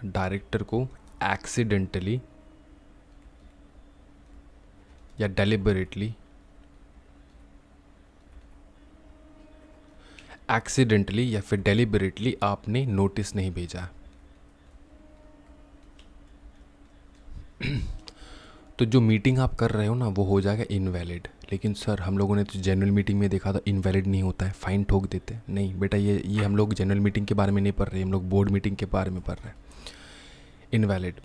डायरेक्टर को एक्सीडेंटली या डेलिबरेटली, एक्सीडेंटली या फिर डेलिबरेटली आपने नोटिस नहीं भेजा, तो जो मीटिंग आप कर रहे हो ना वो हो जाएगा इनवैलिड। लेकिन सर हम लोगों ने तो जनरल मीटिंग में देखा था इनवैलिड नहीं होता है, फ़ाइन ठोक देते हैं। नहीं बेटा, ये हम लोग जनरल मीटिंग के बारे में नहीं पढ़ रहे, हम लोग बोर्ड मीटिंग के बारे में पढ़ रहे हैं। इनवैलिड,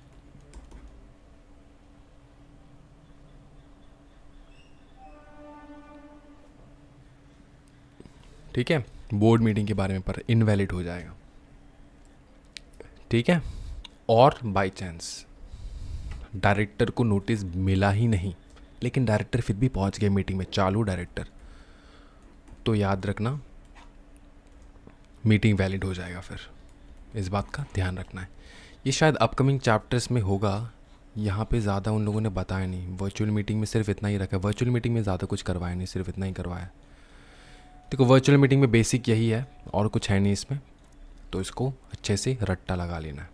ठीक है, बोर्ड मीटिंग के बारे में पढ़ रहे, इनवैलिड हो जाएगा, ठीक है। और बाय चांस डायरेक्टर को नोटिस मिला ही नहीं, लेकिन डायरेक्टर फिर भी पहुंच गए मीटिंग में, चालू डायरेक्टर, तो याद रखना मीटिंग वैलिड हो जाएगा। फिर इस बात का ध्यान रखना है। ये शायद अपकमिंग चैप्टर्स में होगा, यहाँ पे ज़्यादा उन लोगों ने बताया नहीं। वर्चुअल मीटिंग में सिर्फ इतना ही रखा है, वर्चुअल मीटिंग में ज़्यादा कुछ करवाया नहीं, सिर्फ इतना ही करवाया। देखो वर्चुअल मीटिंग में बेसिक यही है और कुछ है नहीं इसमें, तो इसको अच्छे से रट्टा लगा लेना है।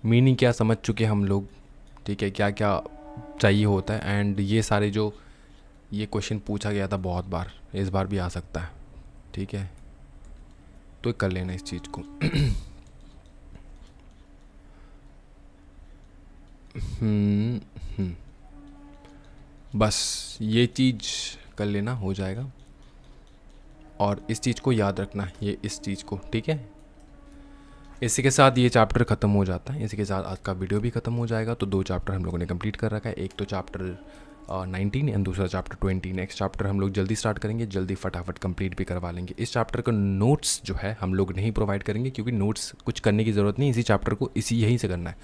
मीनिंग क्या समझ चुके हम लोग, ठीक है, क्या क्या चाहिए होता है। एंड ये सारे जो ये क्वेश्चन पूछा गया था बहुत बार, इस बार भी आ सकता है, ठीक है, तो कर लेना इस चीज़ को। बस ये चीज़ कर लेना, हो जाएगा। और इस चीज़ को याद रखना है, ये इस चीज़ को, ठीक है। इसी के साथ ये चैप्टर ख़त्म हो जाता है, इसी के साथ आज का वीडियो भी ख़त्म हो जाएगा। तो 2 चैप्टर हम लोगों ने कंप्लीट कर रखा है, एक तो चैप्टर 19 एंड दूसरा चैप्टर 20। नेक्स्ट चैप्टर हम लोग जल्दी स्टार्ट करेंगे, जल्दी फटाफट कंप्लीट भी करवा लेंगे। इस चैप्टर का नोट्स जो है हम लोग नहीं प्रोवाइड करेंगे, क्योंकि नोट्स कुछ करने की ज़रूरत नहीं, इसी चैप्टर को यहीं से करना है।